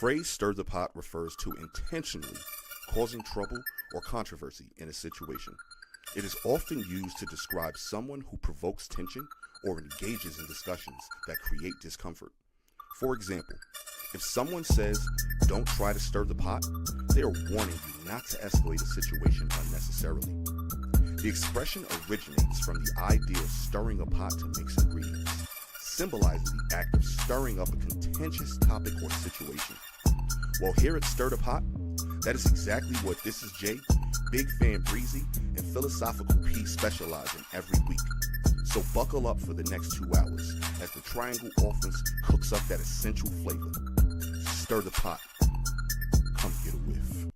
phrase stir the pot refers to intentionally causing trouble or controversy in a situation. It is often used to describe someone who provokes tension or engages in discussions that create discomfort. For example, if someone says, "Don't try to stir the pot," they are warning you not to escalate a situation unnecessarily. The expression originates from the idea of stirring a pot to mix ingredients, symbolizing the act of stirring up a contentious topic or situation. Well, here at Stir the Pot, that is exactly what This Is Jay, Big Fan Breezy, and Philosophical P specialize in every week. So buckle up for the next 2 hours as the Triangle Offense cooks up that essential flavor. Stir the pot. Come get a whiff.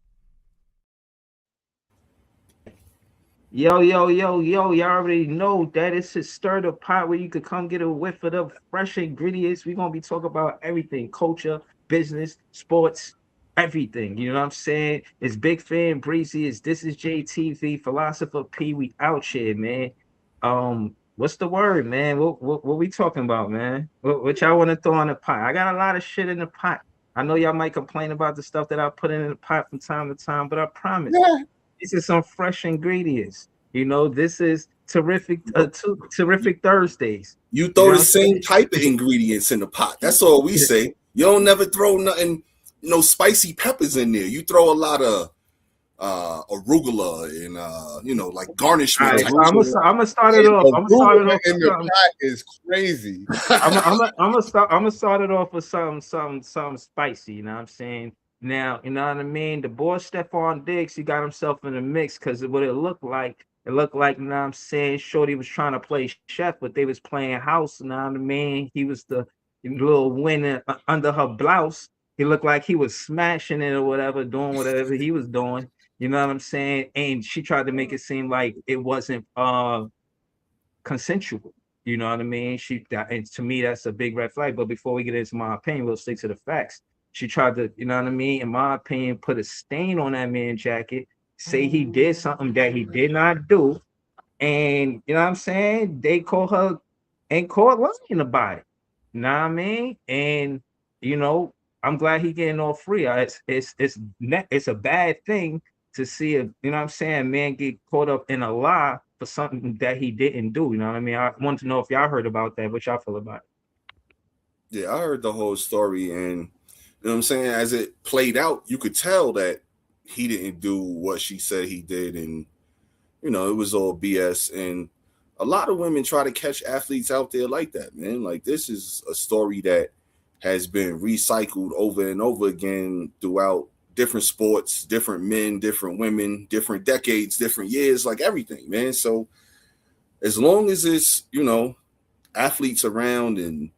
Yo, y'all already know that it's a Stir the Pot where you could come get a whiff of the fresh ingredients. We're going to be talking about everything, culture, business, sports, everything. You know what I'm saying? It's Big Fan Breezy. It's This Is JTV, Philosopher P. We out here, man. What's the word, man? What we talking about, man? What y'all want to throw in the pot? I got a lot of shit in the pot. I know y'all might complain about the stuff that I put in the pot from time to time, but I promise. Yeah. These are some fresh ingredients. You know, this is terrific Thursdays. You throw the same type of ingredients in the pot. That's all we say. You don't never throw nothing, no spicy peppers in there. You throw a lot of arugula and like garnishment. Right, I'm gonna start it off. I'm gonna start it off. In the pot is crazy. I'm gonna start it off with some spicy. You know what I'm saying? Now, you know what I mean? The boy Stephon Diggs, he got himself in the mix because what it looked like, you know what I'm saying? Shorty was trying to play chef, but they was playing house, you know what I mean? He was the little winner under her blouse. He looked like he was smashing it or whatever, doing whatever he was doing. You know what I'm saying? And she tried to make it seem like it wasn't consensual. You know what I mean? And to me, that's a big red flag. But before we get into my opinion, we'll stick to the facts. She tried to, you know what I mean, in my opinion, put a stain on that man's jacket, say he did something that he did not do. And, you know what I'm saying? They call her and caught lying about it. You know what I mean? And, you know, I'm glad he getting all free. It's a bad thing to see a, you know what I'm saying, a man get caught up in a lie for something that he didn't do. You know what I mean? I want to know if y'all heard about that. What y'all feel about it? Yeah, I heard the whole story, and you know what I'm saying? As it played out, you could tell that he didn't do what she said he did. And, you know, it was all BS. And a lot of women try to catch athletes out there like that, man. Like, this is a story that has been recycled over and over again throughout different sports, different men, different women, different decades, different years, like everything, man. So as long as it's, you know, athletes around and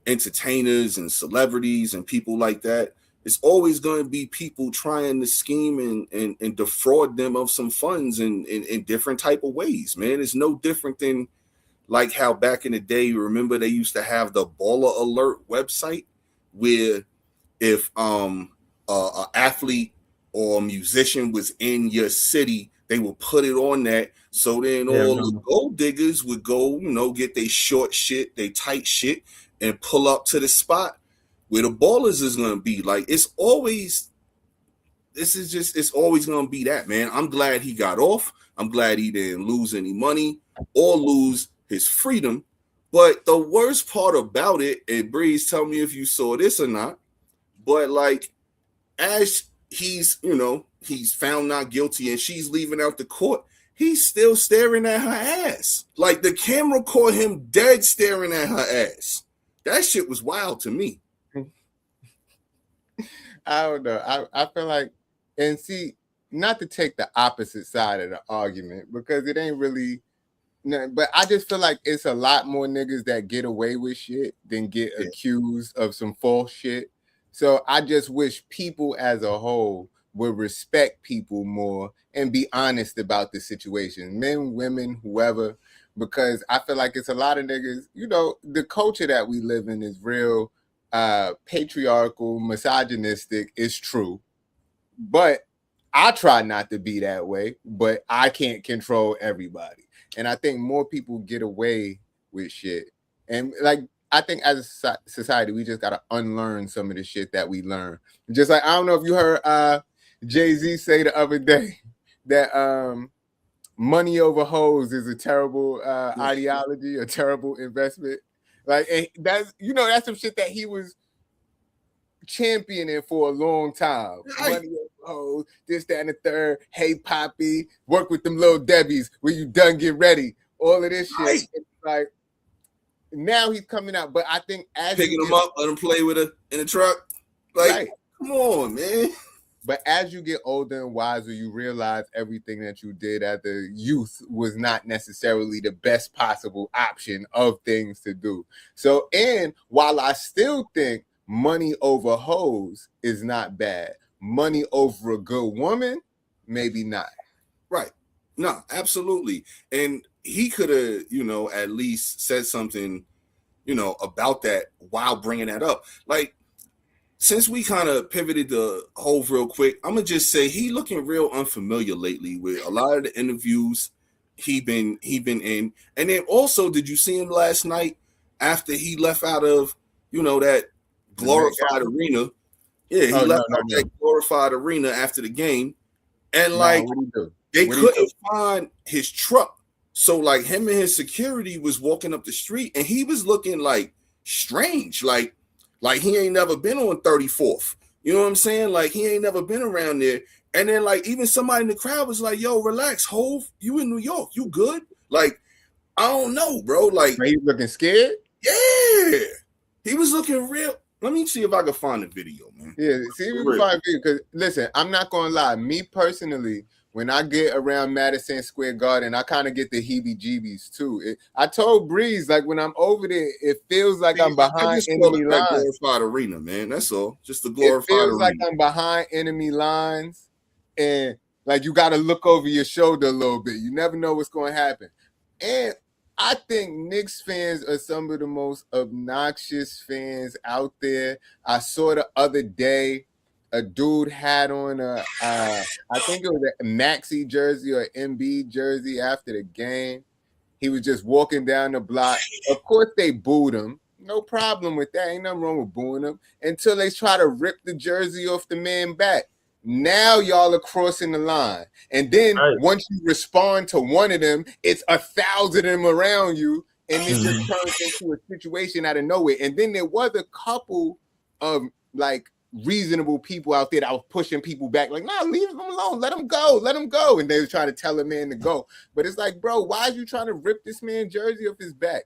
entertainers and celebrities and people like that, it's always going to be people trying to scheme and defraud them of some funds in different type of ways, man. It's no different than like how back in the day, you remember they used to have the Baller Alert website where if an athlete or a musician was in your city, they would put it on that. So then all the gold diggers would go, you know, get their short shit, they tight shit, and pull up to the spot where the ballers is going to be. Like, it's always going to be that, man. I'm glad he got off. I'm glad he didn't lose any money or lose his freedom. But the worst part about it, and Breeze, tell me if you saw this or not, but like, as he's, you know, he's found not guilty and she's leaving out the court, he's still staring at her ass. Like, the camera caught him dead staring at her ass. That shit was wild to me. I don't know. I feel like, and see, not to take the opposite side of the argument, because it ain't really, but I just feel like it's a lot more niggas that get away with shit than get accused of some false shit. So I just wish people as a whole would respect people more and be honest about the situation, men, women, whoever, because I feel like it's a lot of niggas, you know, the culture that we live in is real patriarchal, misogynistic. It's true. But I try not to be that way, but I can't control everybody. And I think more people get away with shit. And like I think as a society, we just gotta unlearn some of the shit that we learn. Just like, I don't know if you heard Jay-Z say the other day that money over hoes is a terrible ideology, a terrible investment. Like, and that's, you know, that's some shit that he was championing for a long time. Right. Money over hoes, this, that, and the third. Hey, Poppy, work with them little Debbies. When you done, get ready. All of this shit. Right. It's like, now he's coming out, but I think as Picking him up, let him play with it in the truck. Like, right. Come on, man. But as you get older and wiser, you realize everything that you did as a youth was not necessarily the best possible option of things to do. So, and while I still think money over hoes is not bad, money over a good woman, maybe not. Right. No, absolutely. And he could have, you know, at least said something, you know, about that while bringing that up. Like, since we kind of pivoted the Hove real quick, I'm gonna just say he looking real unfamiliar lately with a lot of the interviews he been in. And then also, did you see him last night after he left out of, you know, that glorified arena? Yeah, he left out that glorified arena after the game, and like they couldn't find his truck. So like him and his security was walking up the street, and he was looking like strange, like he ain't never been on 34th. You know what I'm saying? Like he ain't never been around there. And then like even somebody in the crowd was like, "Yo, relax, Hove. You in New York? You good?" Like I don't know, bro. Like he looking scared. Yeah, he was looking real. Let me see if I can find the video, man. Yeah, see if we can find video. Because listen, I'm not gonna lie. Me personally, when I get around Madison Square Garden, I kind of get the heebie-jeebies too. I told Breeze, like when I'm over there, it feels like I'm behind enemy lines. Glorified arena, man. That's all. Just the glorified arena. It feels like I'm behind enemy lines, and like you got to look over your shoulder a little bit. You never know what's going to happen. And I think Knicks fans are some of the most obnoxious fans out there. I saw the other day a dude had on I think it was a Maxey jersey or MB jersey after the game. He was just walking down the block. Of course, they booed him. No problem with that. Ain't nothing wrong with booing him until they try to rip the jersey off the man back. Now y'all are crossing the line. And then once you respond to one of them, it's 1,000 of them around you. And it just turns into a situation out of nowhere. And then there was a couple of like reasonable people out there that was pushing people back, like, nah, leave them alone, let them go. And they were trying to tell a man to go. But it's like, bro, why are you trying to rip this man's jersey off his back?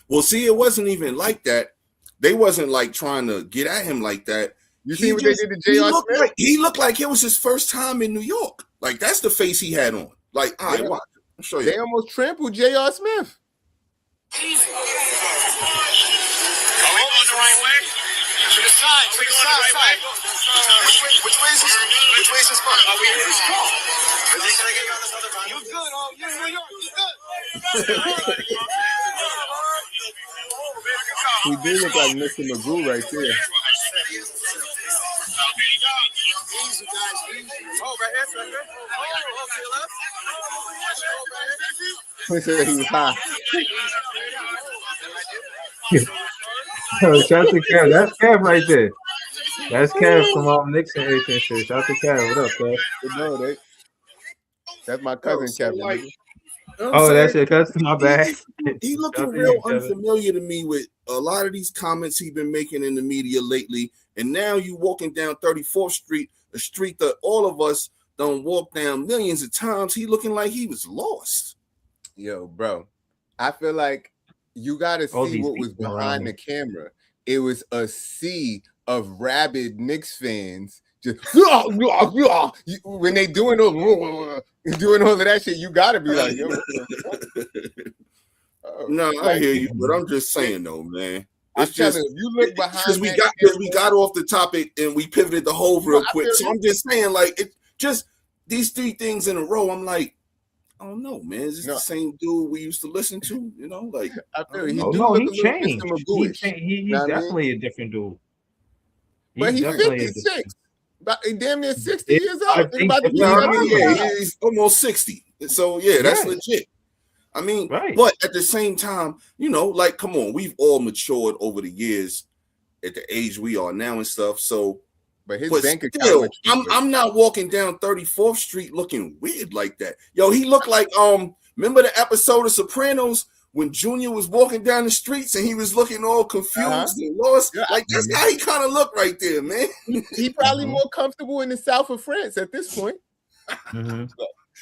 Well, see, it wasn't even like that. They wasn't like trying to get at him like that. You see what they did to J.R. Smith? He looked like it was his first time in New York. Like, that's the face he had on. Like, all right, watch. I'll show you. They almost trampled J.R. Smith. Easy. Are we going the right way? To the side, to the side. Which way is this? Which way is this from? Are we in this car? You good? Oh, you're in New York. You good? He do look like Mr. Magoo right there. Easy, guys. Easy. Oh, right here. Oh, to your left. He said he was high. Shout to Kev. That's Kev right there. That's Kev from all Knicks and everything. Shit. Shout to Kev. What up, Kev? No, that's my cousin, Kevin. Like, that's your cousin. My bad. He looking real unfamiliar to me with a lot of these comments he's been making in the media lately. And now you walking down 34th Street, a street that all of us don't walk down millions of times. He looking like he was lost. Yo, bro, I feel like you got to see what was behind the camera. It was a sea of rabid Knicks fans just when they doing all of that shit. You got to be like, yo. No, I hear you, but I'm just saying though, man. It's just you look behind because we got off the topic and we pivoted the whole real quick. So I'm just saying, like, it just these three things in a row. I'm like, I don't know, man. Is this the same dude we used to listen to? You know, like I feel he changed. He's definitely a different dude. But he's 56. But damn near 60 years old. He's almost 60. So yeah, that's legit. I mean, Right. but at the same time, you know, like, come on, we've all matured over the years at the age we are now and stuff. So, But his but bank account still, matured. I'm not walking down 34th Street looking weird like that. Yo, he looked like remember the episode of Sopranos when Junior was walking down the streets and he was looking all confused and lost? Yeah. Like that's how he kind of looked right there, man. He probably more comfortable in the south of France at this point. Mhm.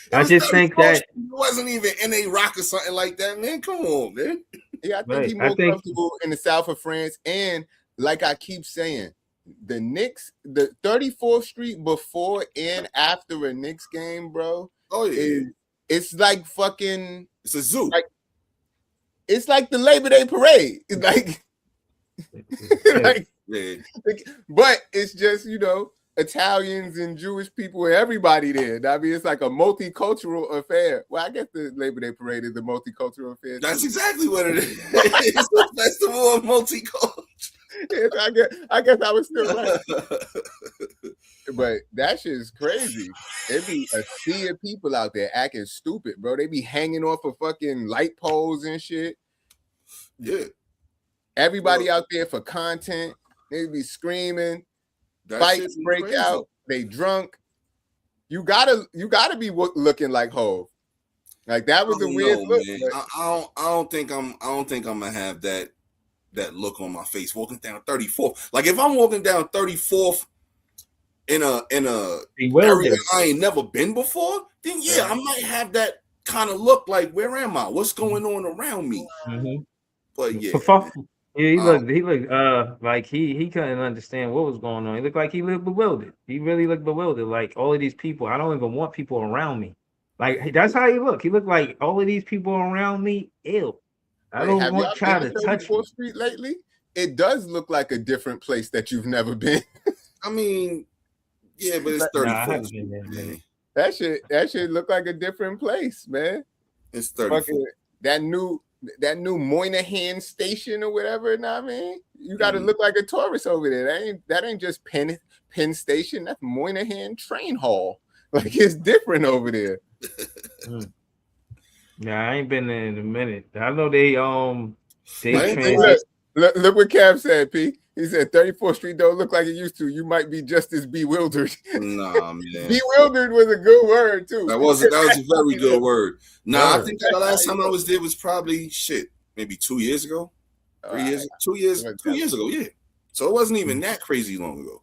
It I was just think 34th that Street. It wasn't even NA Rock or something like that, man. Come on, man. Yeah, I think Right. he's I more think- comfortable in the south of France. And like I keep saying, the Knicks, the 34th Street before and after a Knicks game, bro, Oh yeah, it's like fucking, it's a zoo. like, it's like the Labor Day parade. It's like, like, Yeah. but it's just, you know, Italians and Jewish people and everybody there. I mean, it's like a multicultural affair. Well, I guess the Labor Day parade is a multicultural affair. That's exactly what it is. It's a festival of multicultural. Yes, I guess I was still right. But that shit is crazy. There be a sea of people out there acting stupid, bro. They be hanging off of fucking light poles and shit. Yeah, Everybody out there for content. They be screaming. that Fights shit be break crazy. out. They drunk. You gotta be looking like Hov. Like that was I a don't weird know, look. man. but- I don't think I'm gonna have that look on my face walking down 34th. Like if I'm walking down 34th in a bewildered. area I ain't never been before, then yeah, I might have that kind of look. Like where am I? What's going on around me? Mhm. But yeah, Yeah, he looked like he couldn't understand what was going on. He looked like he looked bewildered. He really looked bewildered. Like all of these people, I don't even want people around me. Like that's how he looked. He looked like all of these people around me ill. I Wait, don't have y'all want try been to touch me. 34th Street lately? It does look like a different place that you've never been. I mean, yeah, but it's Nah, I 34th. haven't been there, man. That shit look like a different place, man. It's 34th. Fucking that new Moynihan station or whatever. Know what I mean, you got to look like a tourist over there. That ain't just Penn Station. That's Moynihan Train Hall. Like it's different over there. Yeah, I ain't been there in a minute. I know they I ain't transit. Look what Cam said, P. He said 34th Street don't look like it used to. You might be just as bewildered. Nah, man. Bewildered was a good word too. That was a very good word. Nah, I Word. think the last time I was there was probably maybe 2 years ago. 3 years, 2 years, 2 years ago, yeah. So it wasn't even that crazy long ago.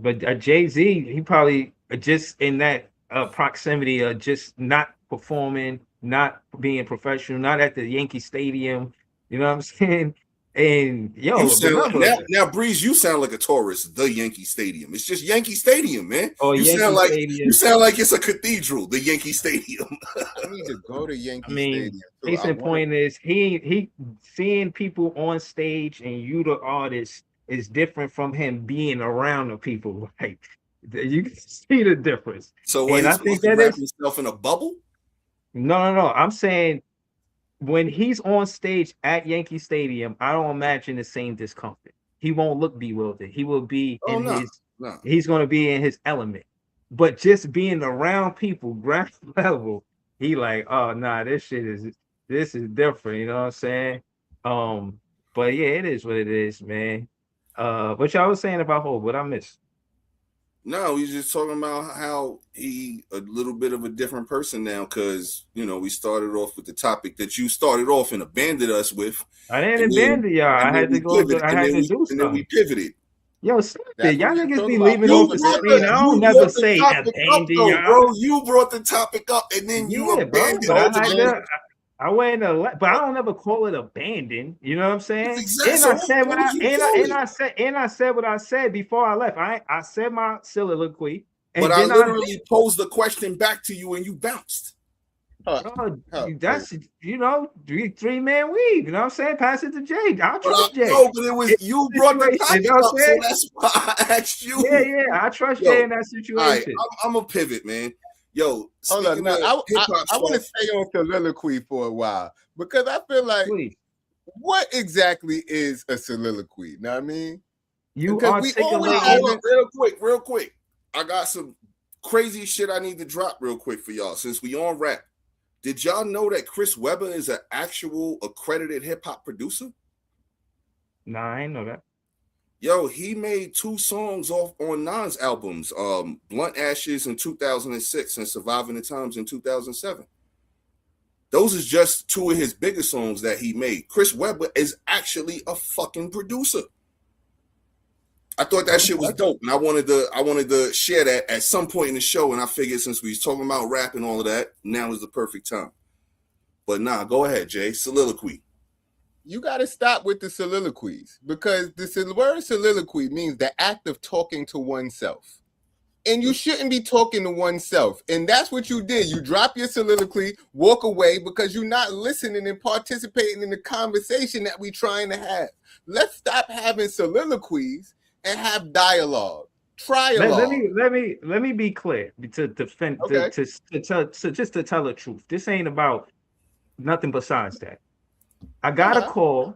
But Jay-Z, he probably just in that proximity of just not performing, not being professional, not at the Yankee Stadium. You know what I'm saying? And yo, You sound like, remember, now, Breeze, you sound like a tourist. The Yankee Stadium. It's just Yankee Stadium, man. Oh, you Yankee sound like Stadium. you sound like it's a cathedral. The Yankee Stadium. I need to go to Yankee I mean, Stadium. too. case I in wanna- point is he seeing people on stage and you the artist is different from him being around the people. Like you can see the difference. So when And he's I think supposed to that wrap is- himself in a bubble? No. I'm saying when he's on stage at Yankee Stadium, I don't imagine the same discomfort. He won't look bewildered. He will be Oh, in no. his. No. He's going to be in his element. But just being around people, ground level, he like, oh nah, this is different. You know what I'm saying? But yeah, it is what it is, man. What y'all was saying about Hov? What I missed? No, he's just talking about how he a little bit of a different person now because we started off with the topic that you started off and abandoned us with. I didn't And then- abandon y'all. I and then had to we go. pivoted, I and had then to we- do And then we something. pivoted. Yo, stop That's it. Y'all what we niggas talking be about. leaving You off the brought screen. I don't You never brought the say topic up, abandon though, y'all. bro. You brought the topic up, and then you Yeah, bro, abandoned but I all had the to. I went but I don't ever call it abandon. You know what I'm saying? That's exactly- And so I said what what I did you and, do I, and it? I said and I said what I said before I left. I said my soliloquy, and But I then literally posed the question back to you, and you bounced. that's 3-man weave. You know what I'm saying? Pass it to Jay. I'll But trust Jay. but it was you brought the situation, topic you know what up, I'm so saying? that's why I asked you. Yeah, I trust Yo, Jay in that All right, situation. I'm a pivot, man. Yo, Hold on, speaking now, of hip-hop I want to stuff, stay on soliloquy for a while because I feel like Please, what exactly is a soliloquy? Know what I mean? you because we always articulate. hold up, real quick. I got some crazy shit I need to drop real quick for y'all since we on rap. Did y'all know that Chris Webber is an actual accredited hip hop producer? Nah, I ain't know that. Yo, he made 2 songs off on Nas albums, Blunt Ashes in 2006 and Surviving the Times in 2007. Those is just 2 of his biggest songs that he made. Chris Webber is actually a fucking producer. I thought that shit was dope, and I wanted to share that at some point in the show, and I figured since we was talking about rap and all of that, now is the perfect time. But nah, go ahead, Jay. Soliloquy. You got to stop with the soliloquies, because the word soliloquy means the act of talking to oneself. And you shouldn't be talking to oneself. And that's what you did. You drop your soliloquy, walk away, because you're not listening and participating in the conversation that we're trying to have. Let's stop having soliloquies and have dialogue. Trialogue. Let me be clear to defend Okay. to tell the truth. This ain't about nothing besides that. I got a call.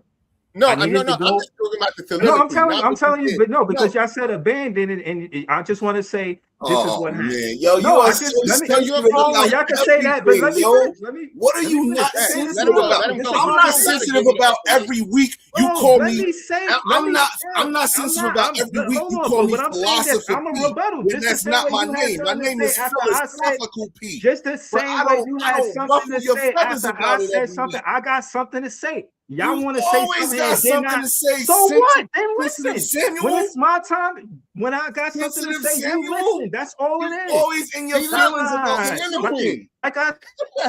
No, I I'm needed just to go- talking about the soliloquy. No, not I'm what telling you, did. but no, because y'all said abandon it, and I just want to say this is what happened. Man. Yo, you No, are I so just let me. sensitive Oh, about y'all can say that, but let me. everything, yo. Finish, let me. What are let you me not finish. sensitive Let him go, about? let him go. I'm not sensitive about every week you Bro, call let me. me say. I'm not sensitive about every week you call me philosopher I'm a P, rebuttal. when Just the that's same not way my you had name. My something to name say is after I said. Philosophical P. Just the But same I way don't- you I had don't something ruffle to your say feathers after about I it said every something. week. I got something to say. Y'all You want to say always something got and did something not. to say. So what? Then Sensitive listen. Samuel. When it's my time, when I got something to Sensitive say, you Samuel. listen. That's all You it is. always in your See, feelings about Right. something. Like I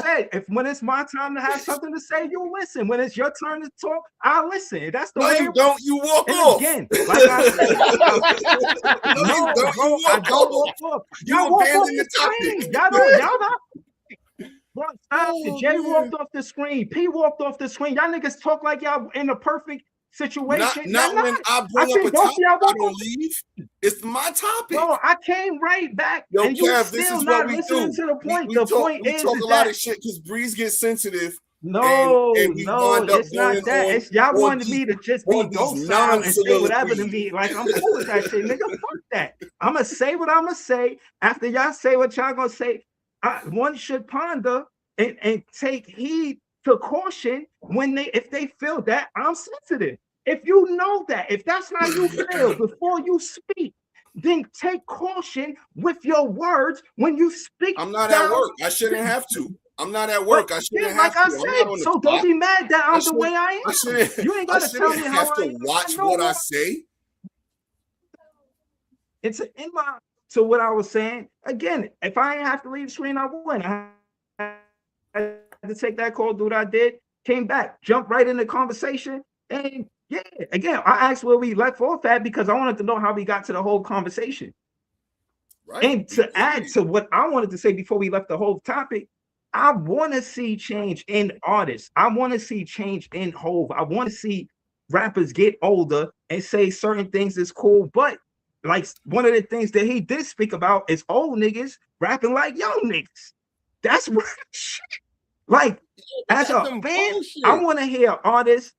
said, when it's my time to have something to say, you listen. When it's your turn to talk, I listen. That's the No, way. you don't. You walk And off. again, like I said, No, you no, don't. bro, You I walk don't off. walk off. You Y'all walk off abandon the the topic. screen. Y'all not. Bro, Oh, Jay man. walked off the screen. P walked off the screen. Y'all niggas talk like y'all in a perfect situation. Not Y'all when not. I bring I up think a both of topic, y'all I walk don't off. leave. It's my topic. Bro, I came right back, Yo, and you Kev, this still is not what we listening do. to the point. We The talk, point we is talk a lot that of shit because Breeze gets sensitive. no, and we wind up it's not going that. on- It's y'all on wanted these- me to just be on these docile and say whatever to non-soliloquies. me. Like I'm cool with that shit, nigga. Fuck that. I'ma say what I'ma say. After y'all say what y'all gonna say, one should ponder and take heed to caution if they feel that I'm sensitive. If you know that, if that's how you feel before you speak, then take caution with your words when you speak. I'm not down. at work. I shouldn't have to. I'm not at work. I shouldn't have Like to. I I'm not said, on the so don't clock. be mad that I'm the shouldn't- way I I am. shouldn't. You ain't I gotta tell shouldn't me how have I to am. watch know what I say. It's in my to what I was saying. Again, if I ain't have to leave the screen, I wouldn't. I had to take that call, do what I did, came back, jumped right in the conversation, and yeah, again, I asked where we left off at because I wanted to know how we got to the whole conversation. Right. And to add to what I wanted to say before we left the whole topic, I want to see change in artists. I want to see change in Hove. I want to see rappers get older and say certain things is cool. But like one of the things that he did speak about is old niggas rapping like young niggas. That's what like as That's a some fan, bullshit. I want to hear artists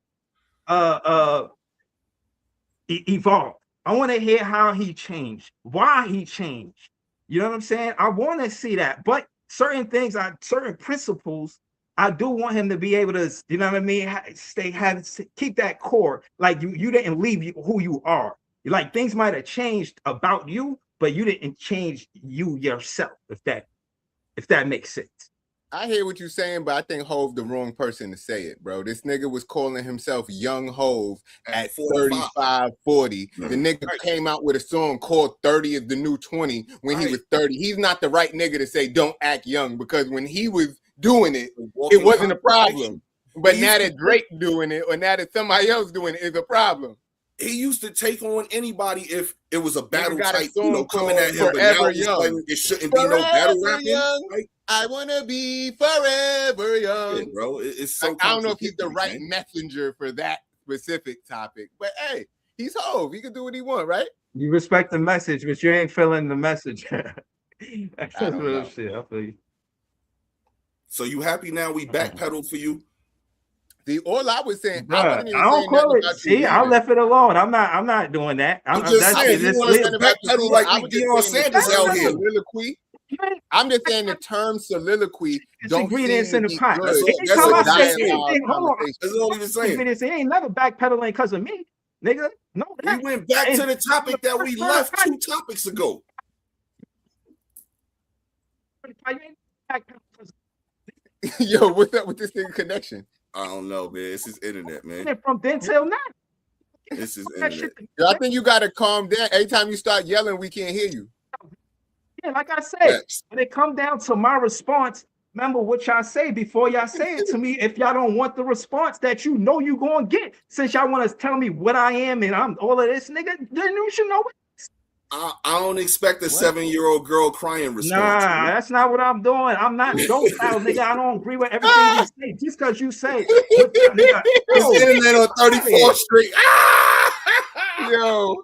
evolve. I want to hear how he changed, why he changed. You know what I'm saying? I want to see that. But certain things, certain principles, I do want him to be able to, you know what I mean? Keep that core. Like you didn't leave who you are. Like things might have changed about you, but you didn't change you yourself. If that makes sense. I hear what you're saying, but I think Hove the wrong person to say it, bro. This nigga was calling himself Young Hove at 35, 40. The nigga came out with a song called 30 is the New 20 when he was 30. He's not the right nigga to say don't act young, because when he was doing it, it wasn't a problem. But now that Drake doing it, or now that somebody else doing it, is a problem. He used to take on anybody if it was a battle got a type, song coming at him. But Forever now it's Young. like it shouldn't be no battle Forever rapping. young. Right? I wanna be forever young. Yeah, bro, it's so. I don't know if he's the right man. messenger for that specific topic, but hey, he's Hove. He can do what he want, right? You respect the message, but you ain't feeling the message. That's I don't real know. shit. I feel you. So you happy now? We backpedaled for you. See, all I was saying, Bruh, I wasn't even I don't saying call nothing it. about See, you I either. left it alone. I'm not doing that. I'm just saying, you want us to backpedal like we Deion Sanders out here. Soliloquy. I'm just saying the term soliloquy It's don't ingredients seem in to the be pot. good. That's Anytime all I I'm say saying. anything, hold on. That's all he was saying. Ingredients, it ain't never backpedaling because of me, nigga. No, We went back to the topic that we left 2 topics ago. Yo, what's up with this nigga connection? I don't know, man. It's his internet, man. From then till now. It's his That internet. shit- Yo, I think you gotta calm down. Every time you start yelling, we can't hear you. Yeah, like I said, Facts. when it come down to my response, remember what y'all say before y'all say it to me. If y'all don't want the response that you know you gonna get, since y'all want to tell me what I am and I'm all of this, nigga, then you should know it. I don't expect a 7-year-old girl crying response. Nah, man. that's not what I'm doing. I'm not docile, nigga. I don't agree with everything you say. Just because you say, what, nigga, His internet on 34th Street. Ah! Yo,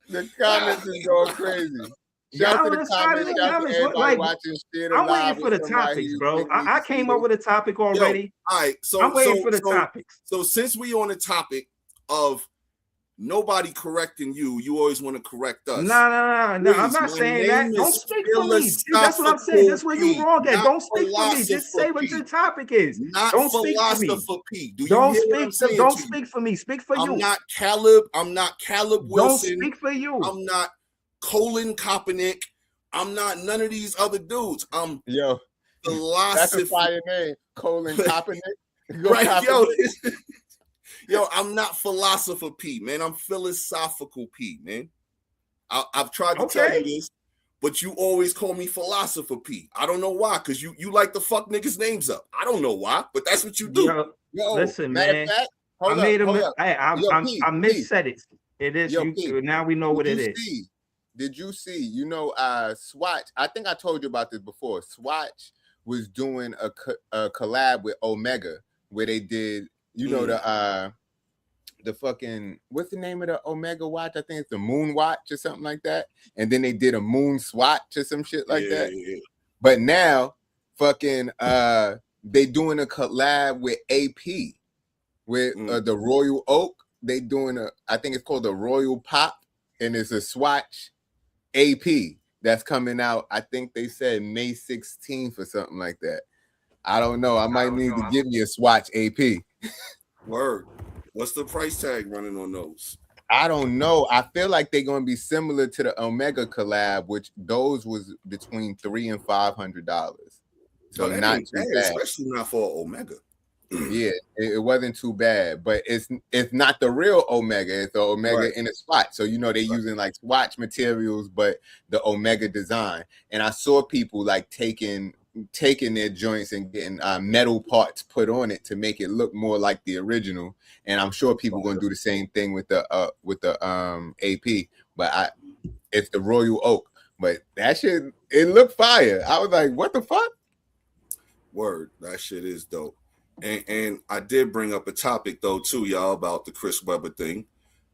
the comments is going crazy. Shout out to the comments. Shout out to everybody like, watching shit. I'm waiting for the topics, bro. I came up with a topic already. All right, so I'm waiting for the topics. So since we on the topic of nobody correcting you, you always want to correct us. No. I'm Please, not my saying name that. Don't is speak for me. That's what I'm saying. That's where you wrong at. Don't speak for me. Just say what your topic is. Not Don't speak for me. philosopher P. Do you Don't hear what I'm speak. saying Don't to you? speak for me. Speak for you. I'm not Caleb. I'm not Caleb Don't Wilson. speak for you. I'm not Colin Kaepernick. I'm not none of these other dudes. I'm Yo, that's a philosophy. fire name. Colin Kaepernick. Go Right, Kaepernick. yo, I'm not philosopher P, man. I'm philosophical P, man. I've tried to tell you this, but you always call me philosopher P. I don't know why, because you like to fuck niggas' names up. I don't know why, but that's what you do. Yo, listen, matter man. of fact, I made a hold mistake. up. I missaid it. It is. P, Now we know what it is. Did you see? You know, Swatch. I think I told you about this before. Swatch was doing a collab with Omega where they did, you know, the fucking, what's the name of the Omega watch? I think it's the Moon Watch or something like that. And then they did a Moon Swatch or some shit like that. Yeah. But now, fucking, they doing a collab with AP with the Royal Oak. They doing I think it's called the Royal Pop, and it's a Swatch AP that's coming out. I think they said May 16th or something like that. I don't know. I might need to give me a Swatch AP. Word. What's the price tag running on those? I don't know. I feel like they're going to be similar to the Omega collab, which those was between $300 and $500. So not too bad, especially not for Omega. Yeah, it wasn't too bad, but it's not the real Omega. It's the Omega in a Swatch. So you know they're using like Swatch materials, but the Omega design. And I saw people like taking their joints and getting metal parts put on it to make it look more like the original. And I'm sure people going to do the same thing with the AP. But it's the Royal Oak. But that shit, it looked fire. I was like, what the fuck? Word, that shit is dope. And I did bring up a topic though too, y'all, about the Chris Webber thing.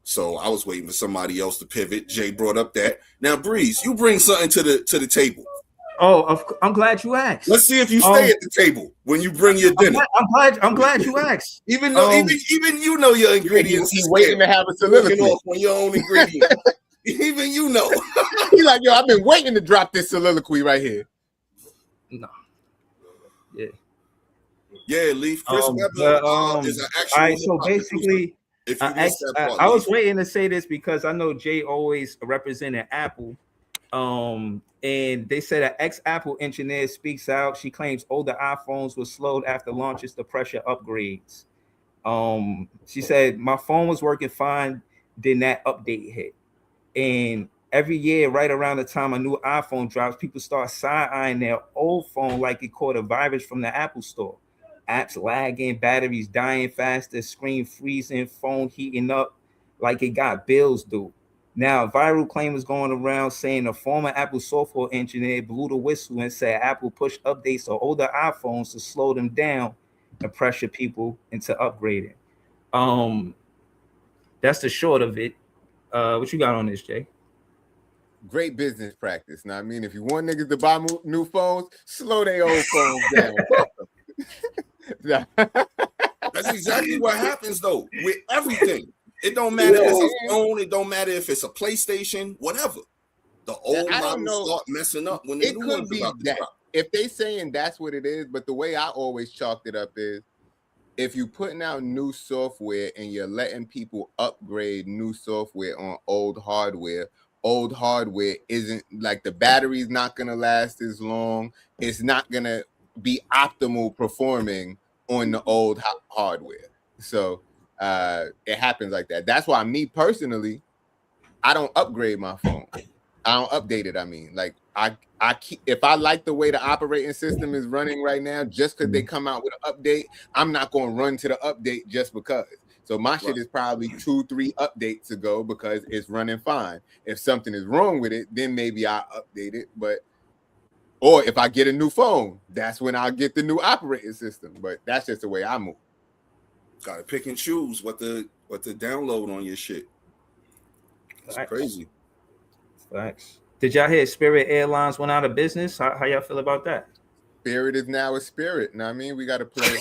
So I was waiting for somebody else to pivot. Jay brought up that. Now, Breeze, you bring something to the table. Oh, I'm glad you asked. Let's see if you stay at the table when you bring your dinner. I'm glad you asked. Even though even you know your ingredients. He's waiting to have a soliloquy on your own ingredients. Even you know. He's like, yo, I've been waiting to drop this soliloquy right here. No. Yeah. Yeah, Leaf. Chris Webber is an actual. All right, so basically, I was waiting to say this because I know Jay always represented Apple. And they said an ex-Apple engineer speaks out. She claims older iPhones were slowed after launches to pressure upgrades. She said, my phone was working fine, then that update hit. And every year, right around the time a new iPhone drops, people start side-eyeing their old phone like it caught a virus from the Apple store. Apps lagging, batteries dying faster, screen freezing, phone heating up like it got bills due. Now, a viral claim is going around saying a former Apple software engineer blew the whistle and said Apple pushed updates to older iPhones to slow them down and pressure people into upgrading. That's the short of it. What you got on this, Jay? Great business practice. Now, I mean, if you want niggas to buy new phones, slow their old phones down. That's exactly what happens though with everything. It don't matter if it's a phone, it don't matter if it's a PlayStation, whatever. The old I don't models know. start messing up when the It new could ones be about to that drop. if they saying that's what it is, but the way I always chalked it up is if you're putting out new software and you're letting people upgrade new software on old hardware isn't like the battery's not gonna last as long. It's not gonna be optimal performing on the old hardware. So it happens like that. That's why me personally, I don't upgrade my phone. I don't update it. I mean, like I keep, if I like the way the operating system is running right now, just because they come out with an update, I'm not going to run to the update just because. So my shit is probably 2-3 updates ago because it's running fine. If something is wrong with it, then maybe I update it. But or if I get a new phone, that's when I'll get the new operating system. But that's just the way I move. Gotta pick and choose what to download on your shit. It's crazy. Facts. Did y'all hear Spirit Airlines went out of business? How y'all feel about that? Spirit is now a spirit. Know what I mean? We got to play.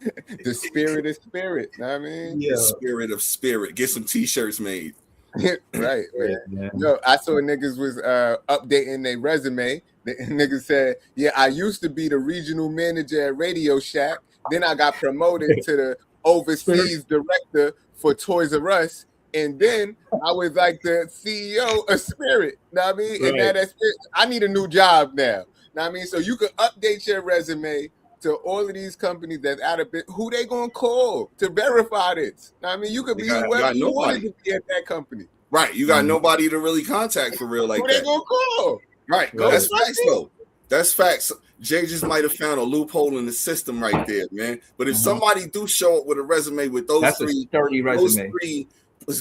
The spirit is spirit. Know what I mean? The spirit of spirit. Get some t-shirts made. Right, man. Yeah. No, I saw niggas was updating their resume. The niggas said, yeah, I used to be the regional manager at Radio Shack. Then I got promoted to the overseas director for Toys R Us. And then I was like the CEO of Spirit. Know what I mean? Right. And now that's it. I need a new job now. Know what I mean? So you can update your resume to all of these companies that's out of bit. Who they gonna call to verify this? Know what I mean, you could be whoever you wanted to be at that company. Right. You got nobody to really contact for real like who that. Who they gonna call? Right. That's facts though. That's facts. Jay just might have found a loophole in the system right there, man. But if somebody do show up with a resume with those three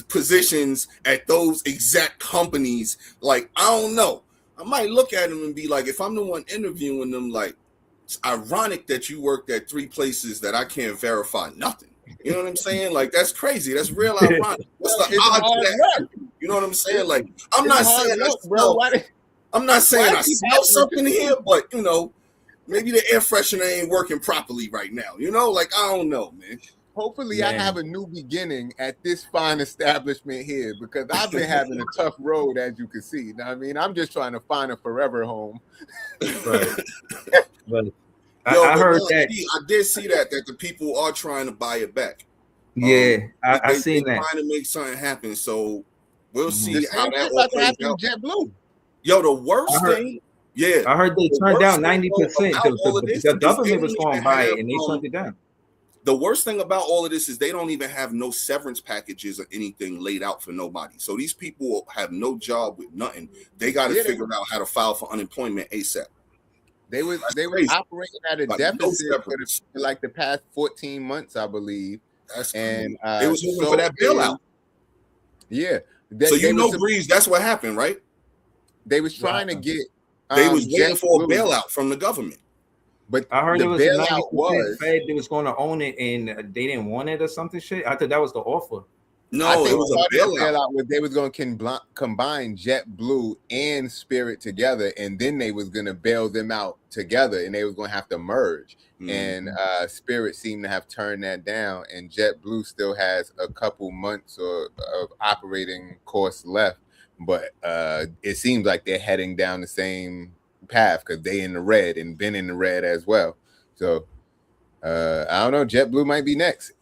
positions at those exact companies, like, I don't know, I might look at them and be like, if I'm the one interviewing them, like, it's ironic that you worked at 3 places that I can't verify nothing. You know what I'm saying? Like, that's crazy. That's real ironic. What's the odds of that? You know what I'm saying? Like, I'm not saying I'm not saying I smell something here, but you know, maybe the air freshener ain't working properly right now. You know, like, I don't know, man. Hopefully, I have a new beginning at this fine establishment here because I've been having a tough road, as you can see. You know what I mean? I'm just trying to find a forever home. Right. But I heard that. I did see that the people are trying to buy it back. Yeah, I seen that. Trying to make something happen. So we'll see how that all plays out. JetBlue. Yo, the worst thing. Yeah, I heard they turned down 90%. The government was going to buy it, and they turned it down. The worst thing about all of this is they don't even have no severance packages or anything laid out for nobody. So these people have no job with nothing. They got to figure out how to file for unemployment ASAP. They were operating at a deficit for like the past 14 months, I believe. That's and they was moving for that bailout. Yeah. So you know, Breeze, that's what happened, right? They was trying to get. They was waiting for a bailout from the government. But I heard it was 90% Fed that was going to own it, and they didn't want it or something. Shit, I thought that was the offer. No, it was a bailout. Where they was going to combine JetBlue and Spirit together, and then they was going to bail them out together, and they was going to have to merge. And Spirit seemed to have turned that down, and JetBlue still has a couple months of operating course left, but it seems like they're heading down the same path because they in the red and been in the red as well. So I don't know. JetBlue might be next.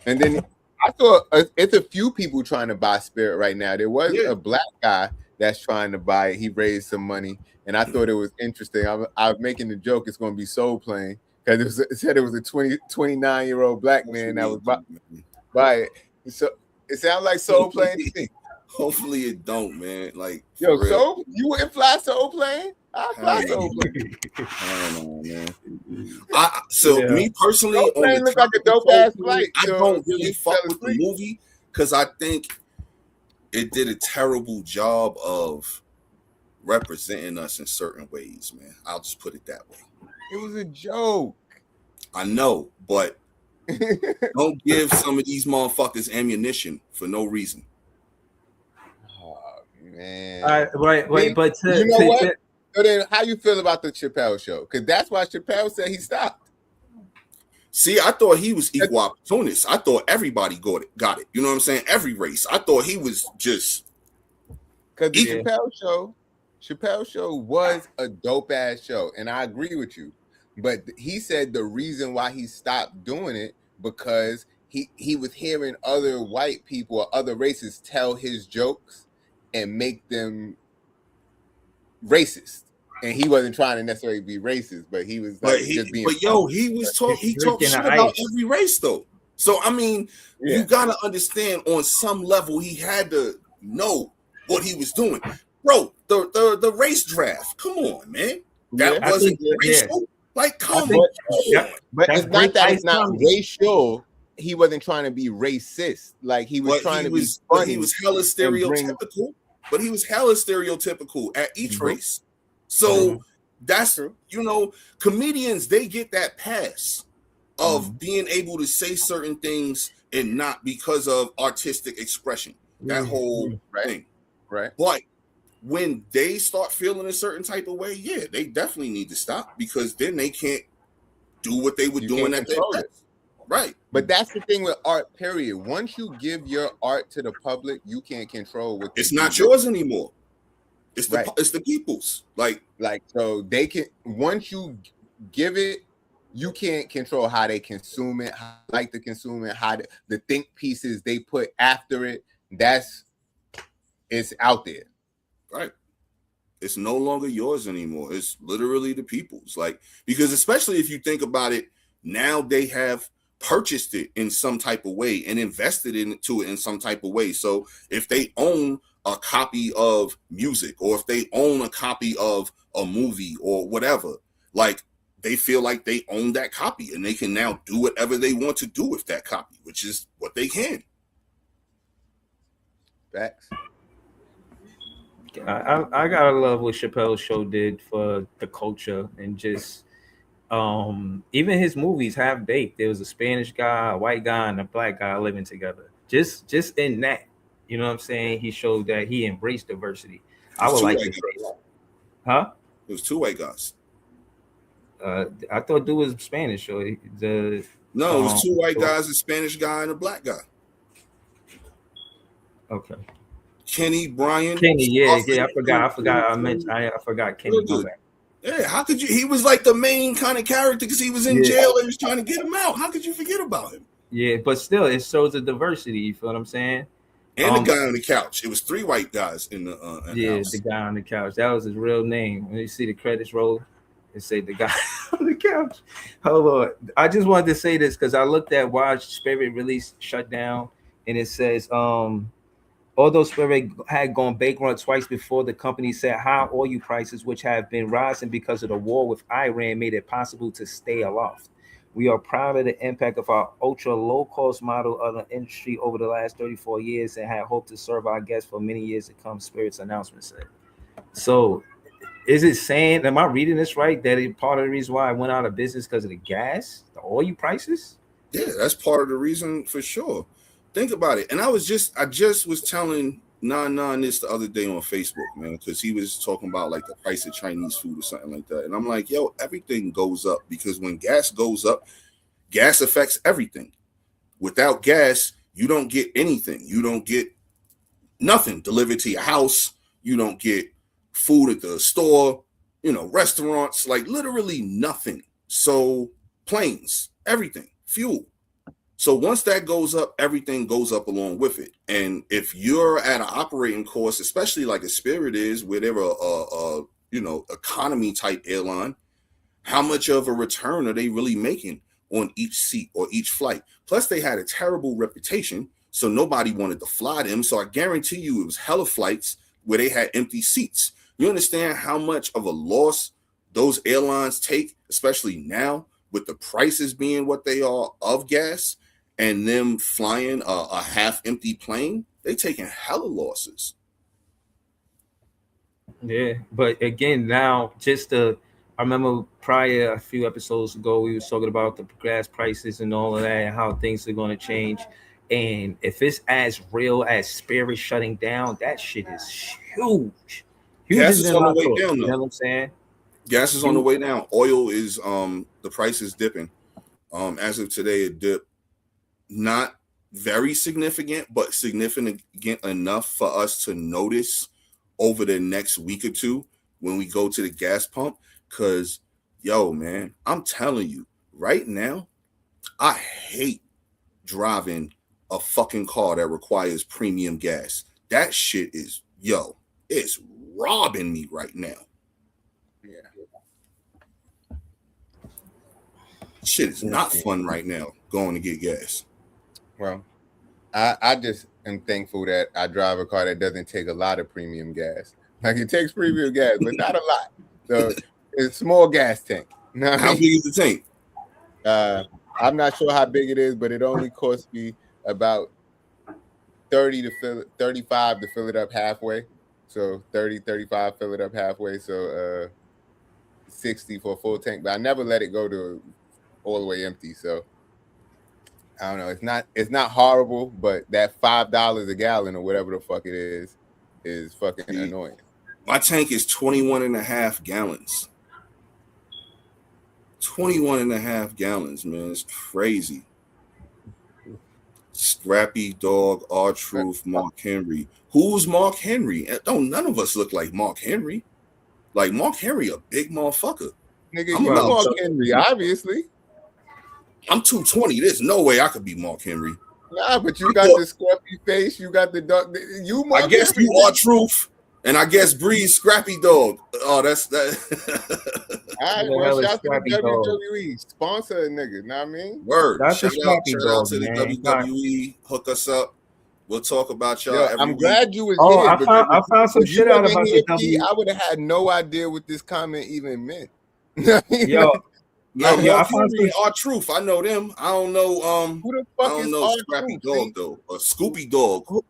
And then I saw it's a few people trying to buy Spirit right now. There was a black guy that's trying to buy it. He raised some money, and I thought it was interesting. I was making the joke it's going to be Soul Plane because it said it was a 29-year-old black man that was buy it. So it sounds like Soul Plane to me. Hopefully it don't, man. Like, yo, so you wouldn't fly Soul Plane? I fly Soul Plane. I don't know, man. Me personally, Soul Plane looks like a dope ass flight. I don't really fuck with the movie because I think it did a terrible job of representing us in certain ways, man. I'll just put it that way. It was a joke. I know, but don't give some of these motherfuckers ammunition for no reason. Man. Right. But you know what? So then, how you feel about the Chappelle show? Because that's why Chappelle said he stopped. See, I thought he was equal opportunist. I thought everybody got it. You know what I'm saying? Every race. I thought he was just Because the Yeah. Chappelle show was a dope ass show, and I agree with you. But he said the reason why he stopped doing it because he was hearing other white people or other races tell his jokes and make them racist. And he wasn't trying to necessarily be racist, but he was like just being. But yo, he talked drinking shit the about ice. every race though. So I mean, Yeah. you gotta understand on some level he had to know what he was doing, bro. The race draft. Come on, man. That Yeah. wasn't I think, racial. Like, come think- on. yeah. But That's it's not that it's Break not Ice racial. He wasn't trying to be racist. Like he was But trying to but be funny. he was hella stereotypical. But he was hella stereotypical at each Mhm. race. So that's True. comedians, they get that pass of Mhm. being able to say certain things and not because of artistic expression. That whole Right. thing. Right. But when they start feeling a certain type of way, yeah, they definitely need to stop because then they can't do what they were You doing can't at their control it. best. Right. But that's the thing with art, period. Once you give your art to the public, you can't control what It's they not do. yours anymore. It's Right. it's the people's. Like, So they can, once you give it, you can't control how they consume it, how they like to consume it, how the think pieces they put after it. It's out there. right. It's no longer yours anymore. It's literally the people's. Like, because especially if you think about it, now they have purchased it in some type of way and invested into it in some type of way. So if they own a copy of music or if they own a copy of a movie or whatever, like they feel like they own that copy and they can now do whatever they want to do with that copy, which is what they can. Facts. I gotta love what Chappelle's show did for the culture and just even his movies Half Baked. There was a Spanish guy, a white guy, and a black guy living together. Just in that, you know what I'm saying? He showed that he embraced diversity. I would like to say, huh? It was two white guys. I thought dude was Spanish. So No, it was two white guys, a Spanish guy, and a black guy. Okay. Kenny Bryan. Kenny, yeah. I forgot. I forgot Kenny. Real good. Yeah, how could you? He was like the main kind of character because he was in jail and was trying to get him out. How could you forget about him? Yeah, but still, it shows the diversity. You feel what I'm saying? And the guy on the couch. It was three white guys in the house. The guy on the couch. That was his real name. When you see the credits roll, it say the guy on the couch. Hold on. I just wanted to say this because I looked at why Spirit release shut down, and it says although Spirit had gone bankrupt twice before, the company said high oil prices, which have been rising because of the war with Iran, made it possible to stay aloft. We are proud of the impact of our ultra low-cost model of the industry over the last 34 years and had hoped to serve our guests for many years to come, Spirit's announcement said. So is it saying, am I reading this right, that part of the reason why I went out of business because of the gas, the oil prices? Yeah, that's part of the reason for sure. Think about it. And I just was telling Nan this the other day on Facebook, man, because he was talking about like the price of Chinese food or something like that. And I'm like, yo, everything goes up because when gas goes up, gas affects everything. Without gas, you don't get anything. You don't get nothing delivered to your house. You don't get food at the store, restaurants, like literally nothing. So planes, everything, fuel. So once that goes up, everything goes up along with it. And if you're at an operating cost, especially like a Spirit is, where they're a economy type airline, how much of a return are they really making on each seat or each flight? Plus, they had a terrible reputation, so nobody wanted to fly them. So I guarantee you it was hella flights where they had empty seats. You understand how much of a loss those airlines take, especially now with the prices being what they are of gas? And them flying a half-empty plane, they taking hella losses. Yeah, but again, now I remember a few episodes ago, we were talking about the gas prices and all of that and how things are going to change. And if it's as real as Spirit shutting down, that shit is huge. Gas is on the way down, though. You know what I'm saying? Gas is on the way down. Oil is the price is dipping. As of today, it dipped. Not very significant, but significant enough for us to notice over the next week or two when we go to the gas pump. Because, yo, man, I'm telling you, right now, I hate driving a fucking car that requires premium gas. That shit is, yo, it's robbing me right now. Yeah. Shit is not fun right now going to get gas. Well, I just am thankful that I drive a car that doesn't take a lot of premium gas. Like it takes premium gas, but not a lot. So it's a small gas tank. You know what I How mean? big is the tank? I'm not sure how big it is, but it only costs me about 35 to fill it up halfway. So 30, 35, fill it up halfway. So 60 for a full tank. But I never let it go to all the way empty. So I don't know. It's not horrible, but that $5 a gallon or whatever the fuck it is fucking annoying. My tank is 21 and a half gallons. 21 and a half gallons, man. It's crazy. Scrappy Dog, R-Truth, Mark Henry. Who's Mark Henry? Don't none of us look like Mark Henry. Like Mark Henry, a big motherfucker. Nigga, I'm you about Mark to- Henry, obviously. I'm 220. There's no way I could be Mark Henry. Nah, but you got the scruffy face. You got the dark. You Mark I guess Henry. you R-Truth, and I guess Breeze Scrappy Dog. Oh, that's that. All right, Who the well, hell is shout out to Scrappy the Dog? WWE. Sponsor a nigga, know what I mean? Word. That's a shout out Scrappy to Dog, the man. WWE. Hook us up. We'll talk about y'all. Yo, every I'm week. glad you was Oh, here. I found some if you shit out wasn't about here, the P, W. I would have had no idea what this comment even meant. You know what I mean? Yo, No, yo, I Mark found Henry, some. R-Truth. I know them. I don't know. Who the I fuck don't is know R-Truth, Scrappy see? Dog though. Or Scoopy Dog.